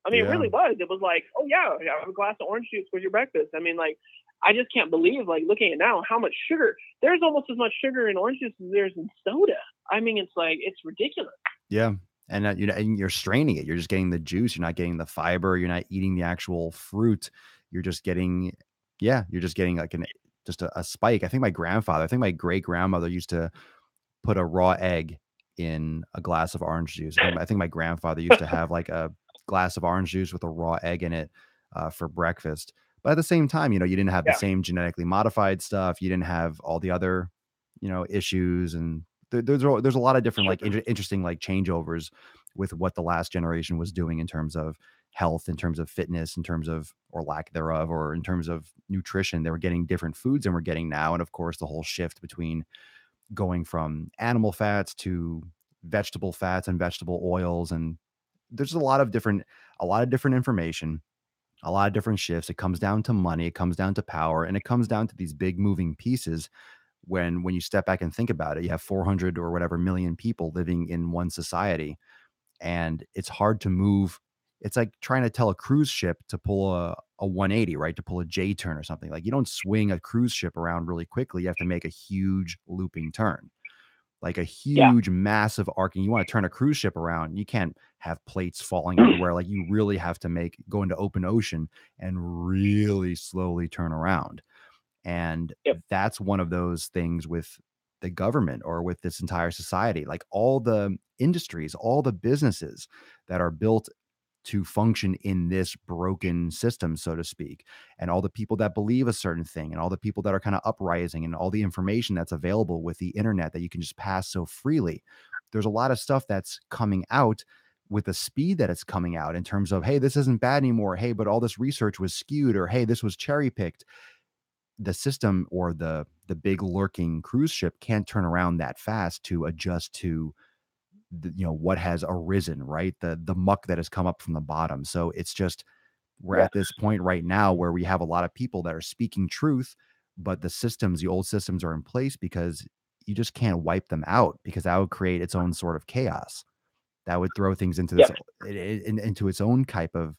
I mean, it really was. It was like, oh yeah, have a glass of orange juice for your breakfast. I mean, like, I just can't believe, like, looking at now, how much sugar. There's almost as much sugar in orange juice as there's in soda. I mean, it's like, it's ridiculous. Yeah. And and you're straining it. You're just getting the juice. You're not getting the fiber. You're not eating the actual fruit. You're just getting, like a spike. I think my great grandmother used to put a raw egg in a glass of orange juice. I think my grandfather used to have like a glass of orange juice with a raw egg in it for breakfast. But at the same time, you didn't have the same genetically modified stuff. You didn't have all the other, issues. And there's a lot of different, like, interesting, like, changeovers with what the last generation was doing in terms of health, in terms of fitness, in terms of, or lack thereof, or in terms of nutrition. They were getting different foods than we're getting now. And of course, the whole shift between going from animal fats to vegetable fats and vegetable oils. And there's a lot of different information, a lot of different shifts. It comes down to money, it comes down to power, and it comes down to these big moving pieces. When you step back and think about it, you have 400 or whatever million people living in one society, and it's hard to move. It's like trying to tell a cruise ship to pull a 180, right? To pull a J turn or something. Like, you don't swing a cruise ship around really quickly. You have to make a huge looping turn, like a Yeah. huge, massive arcing. You want to turn a cruise ship around, you can't have plates falling everywhere. Like, you really have to go into open ocean and really slowly turn around. And Yep. that's one of those things with the government or with this entire society. Like, all the industries, all the businesses that are built to function in this broken system, so to speak, and all the people that believe a certain thing, and all the people that are kind of uprising, and all the information that's available with the internet that you can just pass so freely. There's a lot of stuff that's coming out with the speed that it's coming out, in terms of, hey, this isn't bad anymore. Hey, but all this research was skewed, or hey, this was cherry picked. The system, or the big lurking cruise ship, can't turn around that fast to adjust to what has arisen, right? The muck that has come up from the bottom. So it's just, we're Yeah. at this point right now where we have a lot of people that are speaking truth, but the old systems are in place, because you just can't wipe them out, because that would create its own sort of chaos. That would throw things into Yep. into its own type of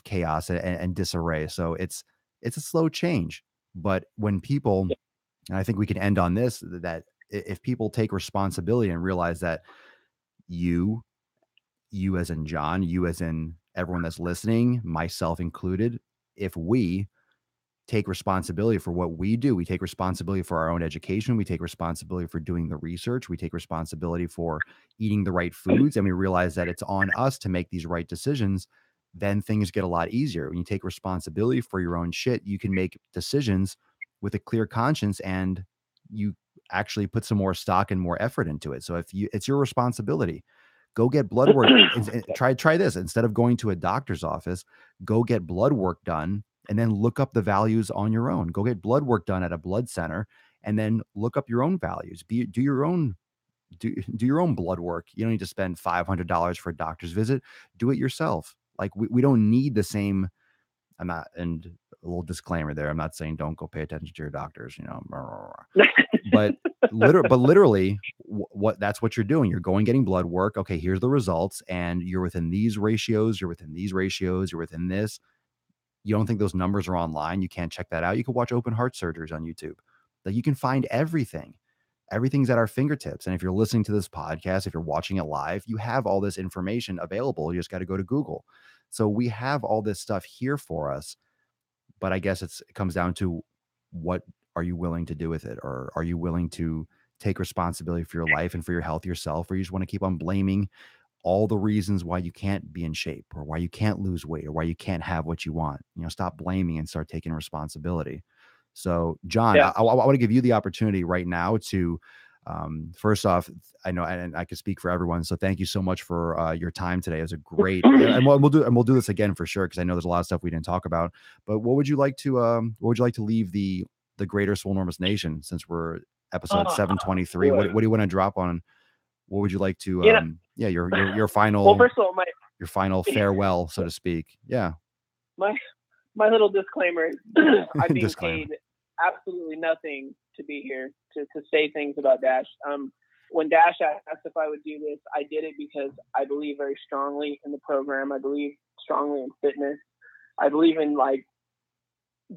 chaos and disarray. So it's a slow change. But when people, Yep. and I think we can end on this, that if people take responsibility and realize that you you as in John, you as in everyone that's listening, myself included, if we take responsibility for what we do, we take responsibility for our own education, we take responsibility for doing the research, we take responsibility for eating the right foods, and we realize that it's on us to make these right decisions, then things get a lot easier. When you take responsibility for your own shit, you can make decisions with a clear conscience, and you actually put some more stock and more effort into it. So if you, it's your responsibility. Go get blood work. Try this. Instead of going to a doctor's office, go get blood work done, and then look up the values on your own. Go get blood work done at a blood center, and then look up your own values. Do your own do your own blood work. You don't need to spend $500 for a doctor's visit. Do it yourself. Like, we don't need the same. I'm not, and a little disclaimer there, I'm not saying don't go pay attention to your doctors, but literally, what that's what you're doing. You're going, getting blood work. Okay, here's the results, and you're within these ratios. You're within these ratios. You're within this. You don't think those numbers are online? You can't check that out. You can watch open heart surgeries on YouTube. Like, you can find everything. Everything's at our fingertips. And if you're listening to this podcast, if you're watching it live, you have all this information available. You just got to go to Google. So we have all this stuff here for us. But I guess it comes down to, what are you willing to do with it? Or are you willing to take responsibility for your life and for your health yourself? Or you just want to keep on blaming all the reasons why you can't be in shape, or why you can't lose weight, or why you can't have what you want? Stop blaming and start taking responsibility. So, John, Yeah. I want to give you the opportunity right now to, first off, I know, and I can speak for everyone. So thank you so much for your time today. It was a great, and we'll do this again for sure, because I know there's a lot of stuff we didn't talk about. But what would you like to leave the greater Swolenormous Nation, since we're episode 723? Boy. What do you want to drop on? What would you like to, You know, your well, final, first of all, your final farewell, so to speak? Yeah. my my little disclaimer is I'm being Disclaimer. paid absolutely nothing to be here to say things about Dash. When Dash asked if I would do this, I did it because I believe very strongly in the program. I believe strongly in fitness. I believe in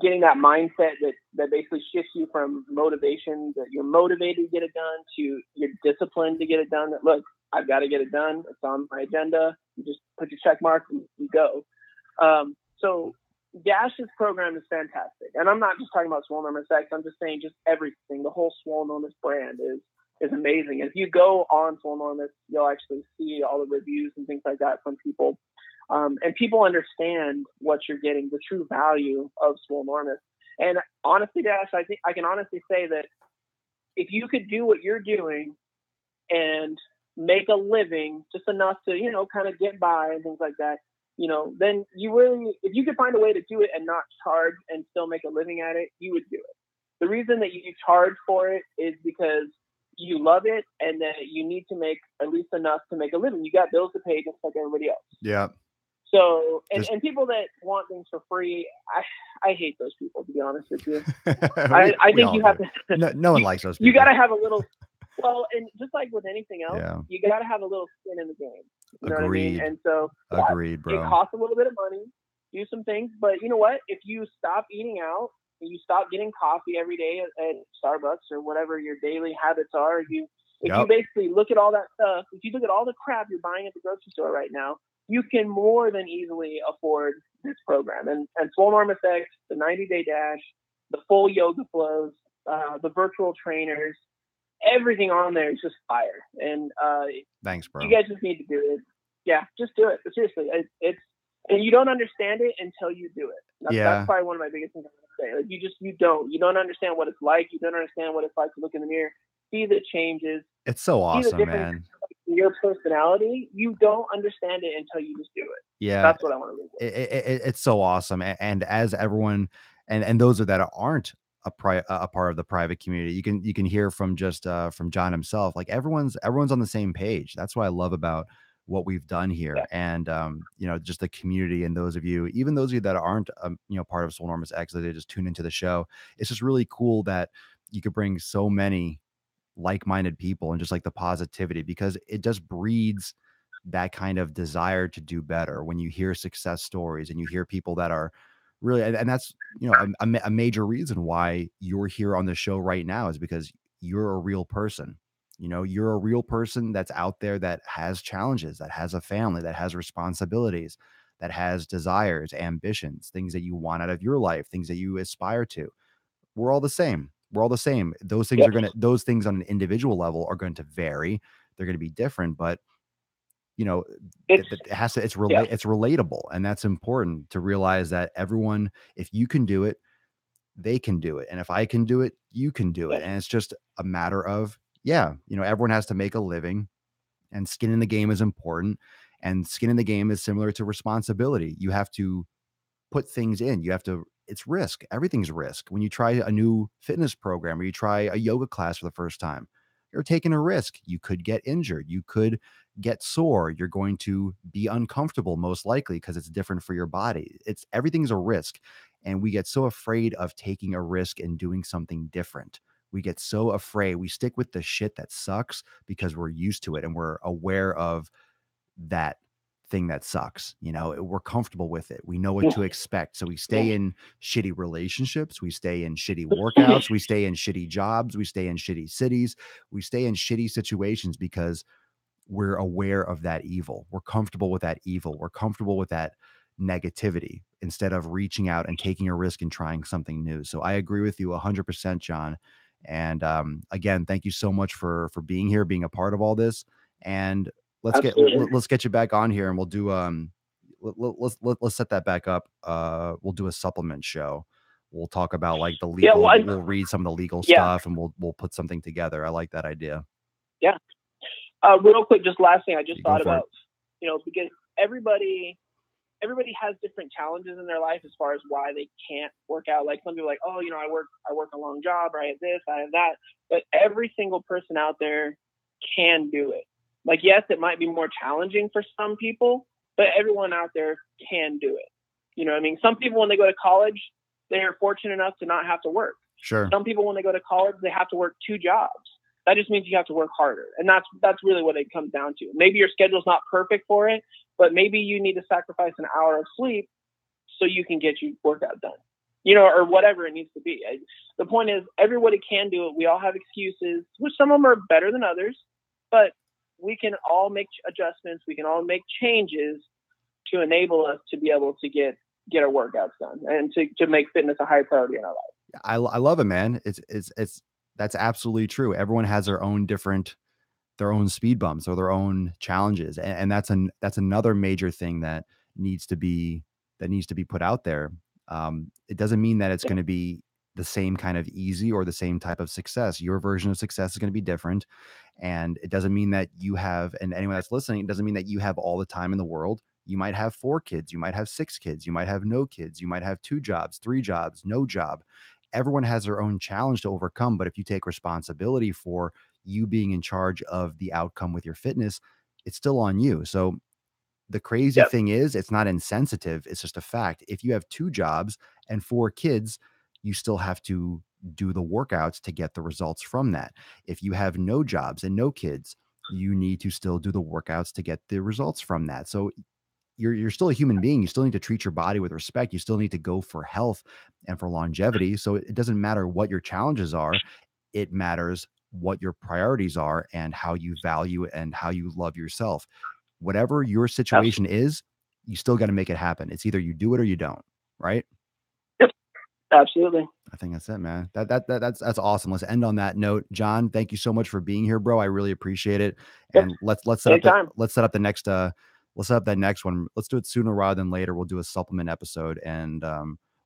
getting that mindset that basically shifts you from motivation, that you're motivated to get it done, to you're disciplined to get it done. That, look, I've got to get it done. It's on my agenda. You just put your check mark and you go. So Dash's program is fantastic. And I'm not just talking about Swolenormous X. I'm just saying just everything. The whole Swolenormous brand is amazing. If you go on Swolenormous, you'll actually see all the reviews and things like that from people. And people understand what you're getting, the true value of Swolenormous. And honestly, Dash, I think I can honestly say that if you could do what you're doing and make a living just enough to, kind of get by and things like that, then you really, if you could find a way to do it and not charge and still make a living at it, you would do it. The reason that you charge for it is because you love it and that you need to make at least enough to make a living. You got bills to pay just like everybody else. Yeah. So, Just and people that want things for free, I hate those people, to be honest with you. we, I we think all you do. have to, No one you, likes those you people. got to have a little, well, and just like with anything else, Yeah. you got to have a little skin in the game. You know what I mean? Agreed. And so, yeah, Agreed, it bro. costs a little bit of money, do some things, but you know what? If you stop eating out, and you stop getting coffee every day at Starbucks or whatever your daily habits are, if you basically look at all that stuff, if you look at all the crap you're buying at the grocery store right now, you can more than easily afford this program. And Swolenormous X, the 90-day dash, the full yoga flows, the virtual trainers, everything on there is just fire. And thanks, bro. you guys just need to do it. Yeah, just do it. But seriously, it's and you don't understand it until you do it. That's probably one of my biggest things I'm gonna say. Like you don't understand what it's like. You don't understand what it's like to look in the mirror, see the changes. It's so See the awesome, difference man. in your personality. You don't understand it until you just do it. Yeah, that's what I want to leave with. it's so awesome. And as everyone, and those that aren't a part of the private community, you can hear from just from John himself. Like everyone's on the same page. That's what I love about what we've done here, and just the community, and those of you, even those of you that aren't part of Swolenormous X, that they just tune into the show. It's just really cool that you could bring so many like-minded people and just like the positivity, because it just breeds that kind of desire to do better when you hear success stories and you hear people that are really, and that's a major reason why you're here on the show right now, is because you're a real person. You're a real person that's out there, that has challenges, that has a family, that has responsibilities, that has desires, ambitions, things that you want out of your life, things that you aspire to. We're all the same. We're all the same. Those things those things on an individual level are going to vary. They're going to be different, but it has to, it's relatable. And that's important to realize, that everyone, if you can do it, they can do it. And if I can do it, you can do it. And it's just a matter of, everyone has to make a living, and skin in the game is important. And skin in the game is similar to responsibility. You have to put things in. It's risk. Everything's risk. When you try a new fitness program, or you try a yoga class for the first time, you're taking a risk. You could get injured. You could get sore. You're going to be uncomfortable, most likely, because it's different for your body. Everything's a risk. And we get so afraid of taking a risk and doing something different. We get so afraid. We stick with the shit that sucks because we're used to it, and we're aware of that thing that sucks. We're comfortable with it. We know what to expect. So we stay in shitty relationships. We stay in shitty workouts. We stay in shitty jobs. We stay in shitty cities. We stay in shitty situations because we're aware of that evil. We're comfortable with that evil. We're comfortable with that negativity, instead of reaching out and taking a risk and trying something new. So I agree with you 100%, John. And again, thank you so much for being here, being a part of all this. And let's get you back on here, and we'll do let's set that back up. We'll do a supplement show. We'll talk about like the legal. We'll read some of the legal stuff, and we'll put something together. I like that idea. Yeah. Real quick, just last thing I just thought about, because everybody has different challenges in their life as far as why they can't work out. Like some people are like, oh, I work a long job, or I have this, I have that. But every single person out there can do it. Like, yes, it might be more challenging for some people, but everyone out there can do it. You know what I mean? Some people, when they go to college, they're fortunate enough to not have to work. Sure. Some people, when they go to college, they have to work 2 jobs. That just means you have to work harder. And that's really what it comes down to. Maybe your schedule's not perfect for it, but maybe you need to sacrifice an hour of sleep so you can get your workout done, or whatever it needs to be. The point is, everybody can do it. We all have excuses, which some of them are better than others, but we can all make adjustments. We can all make changes to enable us to be able to get our workouts done and to make fitness a high priority in our life. I love it, man. That's absolutely true. Everyone has their own speed bumps or their own challenges. And that's another major thing that needs to be put out there. It doesn't mean that it's going to be the same kind of easy or the same type of success. Your version of success is going to be different. And it doesn't mean that you have, and anyone that's listening, it doesn't mean that you have all the time in the world. You might have 4 kids, you might have 6 kids, you might have no kids, you might have 2 jobs, 3 jobs, no job. Everyone has their own challenge to overcome, but if you take responsibility for you being in charge of the outcome with your fitness, it's still on you. So the crazy Yep. thing is, it's not insensitive, it's just a fact. If you have 2 jobs and 4 kids, you still have to do the workouts to get the results from that. If you have no jobs and no kids, you need to still do the workouts to get the results from that. So you're still a human being. You still need to treat your body with respect. You still need to go for health and for longevity. So it doesn't matter what your challenges are. It matters what your priorities are and how you value and how you love yourself. Whatever your situation Absolutely. is, you still got to make it happen. It's either you do it or you don't, right? Yep. Absolutely. I think that's it, man. That's awesome. Let's end on that note. John, thank you so much for being here, bro. I really appreciate it. Yep. And let's set up the Anytime. let's set up the next let's set up that next one. Let's do it sooner rather than later. We'll do a supplement episode and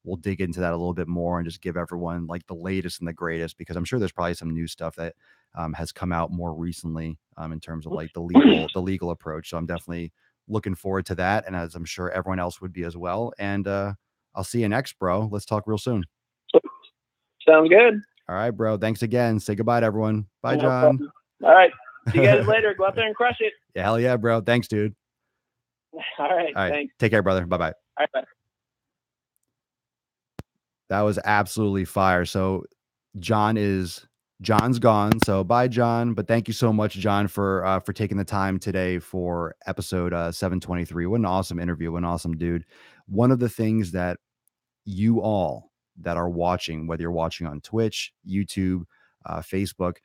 we'll dig into that a little bit more and just give everyone like the latest and the greatest, because I'm sure there's probably some new stuff that has come out more recently in terms of like the legal approach. So I'm definitely looking forward to that, and as I'm sure everyone else would be as well. And I'll see you next, bro. Let's talk real soon. Sounds good. All right, bro. Thanks again. Say goodbye to everyone. Bye, No John. problem. All right. See you guys later. Go out there and crush it. Yeah, hell yeah, bro. Thanks, dude. All right. All right. Thanks. Take care, brother. Bye-bye. All right. Bye. That was absolutely fire. So John's gone. So bye, John. But thank you so much, John, for taking the time today for episode 723. What an awesome interview. What an awesome dude. One of the things that you all that are watching, whether you're watching on Twitch, YouTube, Facebook,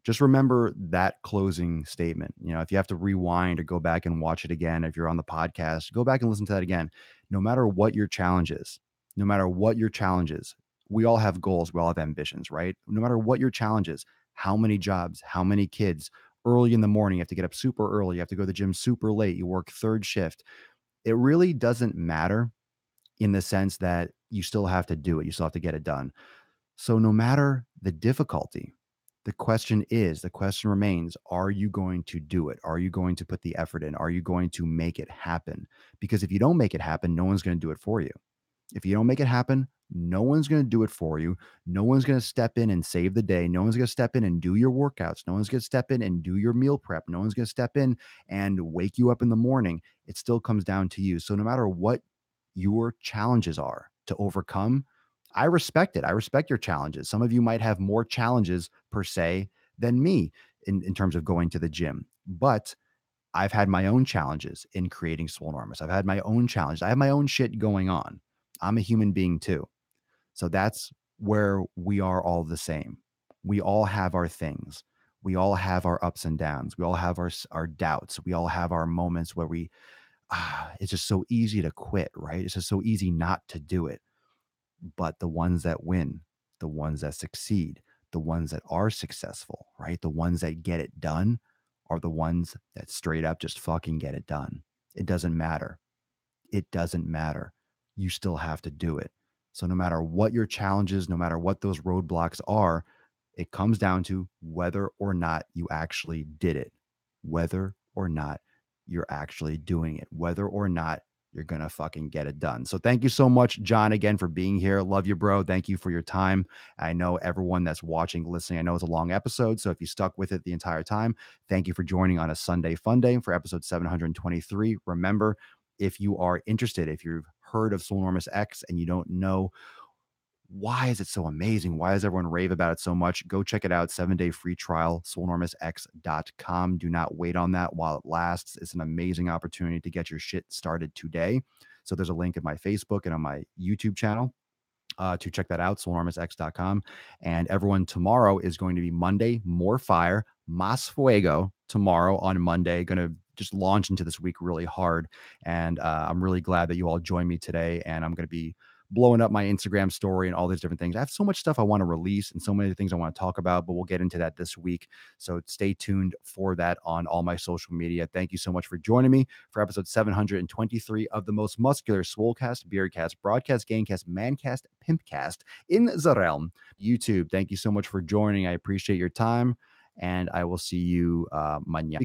just remember that closing statement. You know, if you have to rewind or go back and watch it again, if you're on the podcast, go back and listen to that again. No matter what your challenge is, no matter what your challenge is, we all have goals, we all have ambitions, right? No matter what your challenge is, how many jobs, how many kids, early in the morning, you have to get up super early, you have to go to the gym super late, you work third shift. It really doesn't matter in the sense that you still have to do it, you still have to get it done. So no matter the difficulty, the question remains, are you going to do it? Are you going to put the effort in? Are you going to make it happen? Because if you don't make it happen, no one's going to do it for you. If you don't make it happen, no one's going to do it for you. No one's going to step in and save the day. No one's going to step in and do your workouts. No one's going to step in and do your meal prep. No one's going to step in and wake you up in the morning. It still comes down to you. So no matter what your challenges are to overcome, I respect it. I respect your challenges. Some of you might have more challenges per se than me in terms of going to the gym, but I've had my own challenges in creating Swolenormous. I've had my own challenge. I have my own shit going on. I'm a human being too. So that's where we are all the same. We all have our things. We all have our ups and downs. We all have our doubts. We all have our moments where it's just so easy to quit, right? It's just so easy not to do it. But the ones that win, the ones that succeed, the ones that are successful, right? The ones that get it done are the ones that straight up just fucking get it done. It doesn't matter. It doesn't matter. You still have to do it. So no matter what your challenges, no matter what those roadblocks are, it comes down to whether or not you actually did it, whether or not you're actually doing it, whether or not you're going to fucking get it done. So thank you so much, John, again, for being here. Love you, bro. Thank you for your time. I know everyone that's watching, listening, I know it's a long episode. So if you stuck with it the entire time, thank you for joining on a Sunday Fun Day for episode 723. Remember, if you are interested, if you've heard of Swolenormous X and you don't know why is it so amazing, why does everyone rave about it so much, go check it out. 7-day free trial, swolenormousx.com. Do not wait on that while it lasts. It's an amazing opportunity to get your shit started today. So there's a link in my Facebook and on my YouTube channel to check that out, swolenormousx.com. And everyone, tomorrow is going to be Monday, more fire, mas fuego tomorrow on Monday. Going to just launch into this week really hard. And I'm really glad that you all joined me today. And I'm going to be blowing up my Instagram story and all these different things. I have so much stuff I want to release and so many things I want to talk about, but we'll get into that this week. So stay tuned for that on all my social media. Thank you so much for joining me for episode 723 of the most muscular Swolecast, Beardcast, Broadcast, Gamecast, Mancast, Pimpcast in the realm. YouTube, thank you so much for joining. I appreciate your time, and I will see you mañana.